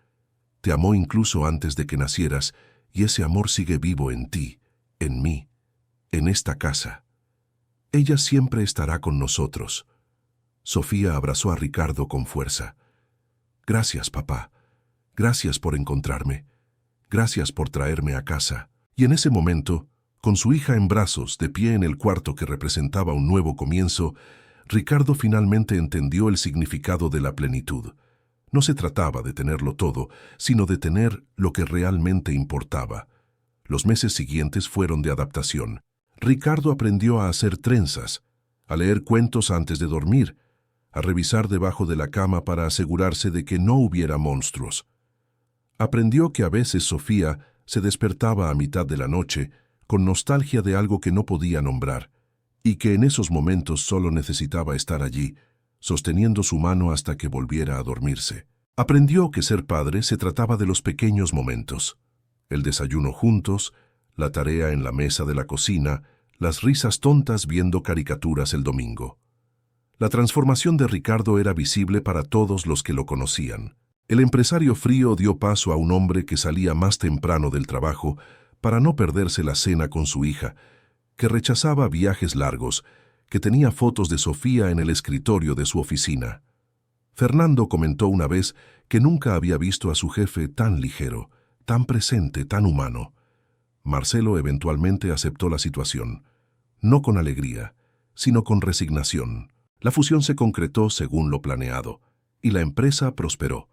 Te amó incluso antes de que nacieras, y ese amor sigue vivo en ti, en mí, en esta casa. Ella siempre estará con nosotros». Sofía abrazó a Ricardo con fuerza. «Gracias, papá. Gracias por encontrarme. Gracias por traerme a casa». Y en ese momento, con su hija en brazos, de pie en el cuarto que representaba un nuevo comienzo, Ricardo finalmente entendió el significado de la plenitud. No se trataba de tenerlo todo, sino de tener lo que realmente importaba. Los meses siguientes fueron de adaptación. Ricardo aprendió a hacer trenzas, a leer cuentos antes de dormir, a revisar debajo de la cama para asegurarse de que no hubiera monstruos. Aprendió que a veces Sofía se despertaba a mitad de la noche con nostalgia de algo que no podía nombrar, y que en esos momentos solo necesitaba estar allí, sosteniendo su mano hasta que volviera a dormirse. Aprendió que ser padre se trataba de los pequeños momentos: el desayuno juntos, la tarea en la mesa de la cocina, las risas tontas viendo caricaturas el domingo. La transformación de Ricardo era visible para todos los que lo conocían. El empresario frío dio paso a un hombre que salía más temprano del trabajo para no perderse la cena con su hija, que rechazaba viajes largos, que tenía fotos de Sofía en el escritorio de su oficina. Fernando comentó una vez que nunca había visto a su jefe tan ligero, tan presente, tan humano. Marcelo eventualmente aceptó la situación, no con alegría, sino con resignación. La fusión se concretó según lo planeado, y la empresa prosperó.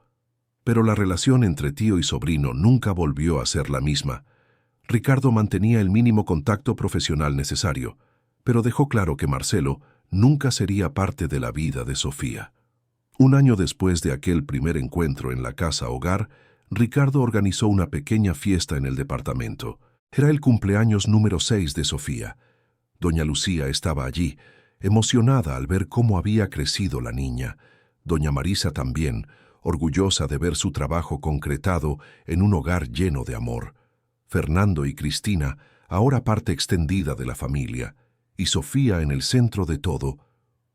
Pero la relación entre tío y sobrino nunca volvió a ser la misma. Ricardo mantenía el mínimo contacto profesional necesario, pero dejó claro que Marcelo nunca sería parte de la vida de Sofía. Un año después de aquel primer encuentro en la casa hogar, Ricardo organizó una pequeña fiesta en el departamento. Era el cumpleaños número 6 de Sofía. Doña Lucía estaba allí, emocionada al ver cómo había crecido la niña. Doña Marisa también, orgullosa de ver su trabajo concretado en un hogar lleno de amor. Fernando y Cristina, ahora parte extendida de la familia, y Sofía en el centro de todo,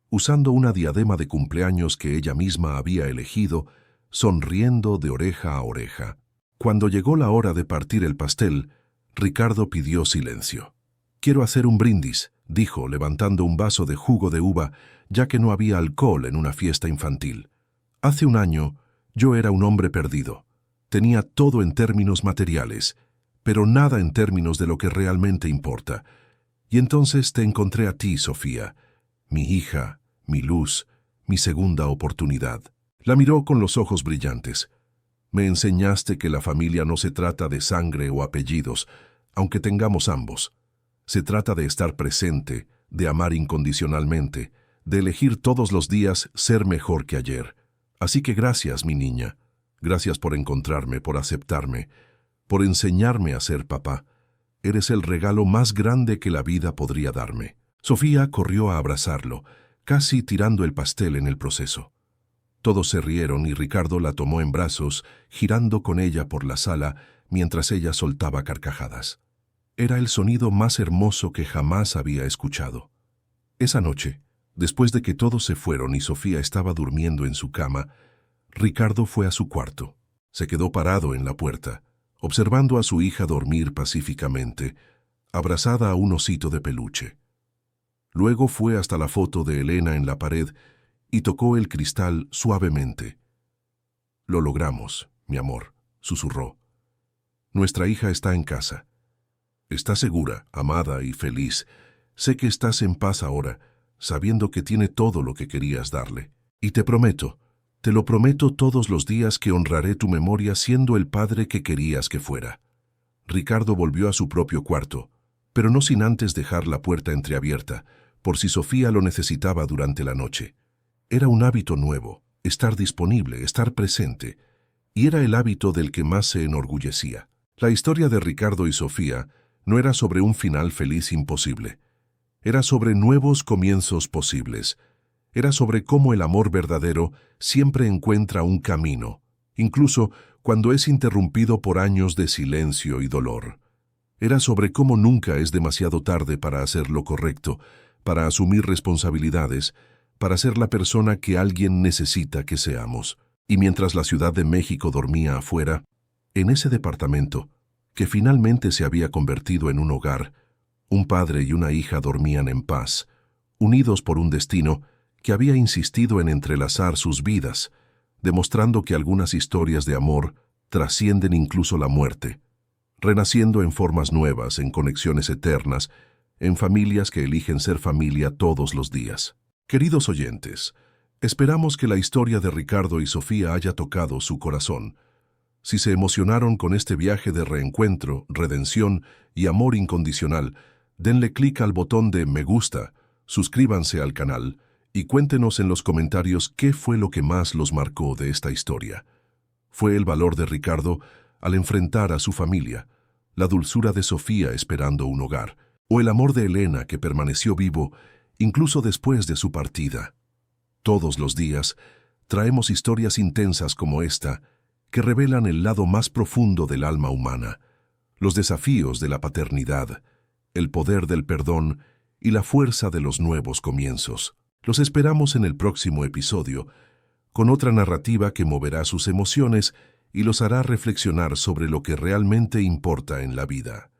usando una diadema de cumpleaños que ella misma había elegido, sonriendo de oreja a oreja. Cuando llegó la hora de partir el pastel, Ricardo pidió silencio. «Quiero hacer un brindis», dijo, levantando un vaso de jugo de uva, ya que no había alcohol en una fiesta infantil. «Hace un año, yo era un hombre perdido. Tenía todo en términos materiales, pero nada en términos de lo que realmente importa. Y entonces te encontré a ti, Sofía, mi hija, mi luz, mi segunda oportunidad». La miró con los ojos brillantes. «Me enseñaste que la familia no se trata de sangre o apellidos, aunque tengamos ambos. Se trata de estar presente, de amar incondicionalmente, de elegir todos los días ser mejor que ayer. Así que gracias, mi niña. Gracias por encontrarme, por aceptarme, por enseñarme a ser papá. eres el regalo más grande que la vida podría darme. Sofía corrió a abrazarlo, casi tirando el pastel en el proceso. Todos se rieron y Ricardo la tomó en brazos, girando con ella por la sala mientras ella soltaba carcajadas. Era el sonido más hermoso que jamás había escuchado. Esa noche, después de que todos se fueron y Sofía estaba durmiendo en su cama, Ricardo fue a su cuarto. Se quedó parado en la puerta, observando a su hija dormir pacíficamente, abrazada a un osito de peluche. Luego fue hasta la foto de Elena en la pared y tocó el cristal suavemente. «Lo logramos, mi amor», susurró. «Nuestra hija está en casa. Está segura, amada y feliz. Sé que estás en paz ahora, sabiendo que tiene todo lo que querías darle. Y te lo prometo todos los días que honraré tu memoria siendo el padre que querías que fuera». Ricardo volvió a su propio cuarto, pero no sin antes dejar la puerta entreabierta, por si Sofía lo necesitaba durante la noche. Era un hábito nuevo, estar disponible, estar presente, y era el hábito del que más se enorgullecía. La historia de Ricardo y Sofía no era sobre un final feliz imposible. Era sobre nuevos comienzos posibles. Era sobre cómo el amor verdadero siempre encuentra un camino, incluso cuando es interrumpido por años de silencio y dolor. Era sobre cómo nunca es demasiado tarde para hacer lo correcto, para asumir responsabilidades, para ser la persona que alguien necesita que seamos. Y mientras la Ciudad de México dormía afuera, en ese departamento, que finalmente se había convertido en un hogar, un padre y una hija dormían en paz, unidos por un destino que había insistido en entrelazar sus vidas, demostrando que algunas historias de amor trascienden incluso la muerte, renaciendo en formas nuevas, en conexiones eternas, en familias que eligen ser familia todos los días. Queridos oyentes, esperamos que la historia de Ricardo y Sofía haya tocado su corazón. Si se emocionaron con este viaje de reencuentro, redención y amor incondicional, denle clic al botón de me gusta, suscríbanse al canal y cuéntenos en los comentarios qué fue lo que más los marcó de esta historia. ¿Fue el valor de Ricardo al enfrentar a su familia, la dulzura de Sofía esperando un hogar, o el amor de Elena que permaneció vivo incluso después de su partida? Todos los días traemos historias intensas como esta que revelan el lado más profundo del alma humana, los desafíos de la paternidad, el poder del perdón y la fuerza de los nuevos comienzos. Los esperamos en el próximo episodio, con otra narrativa que moverá sus emociones y los hará reflexionar sobre lo que realmente importa en la vida.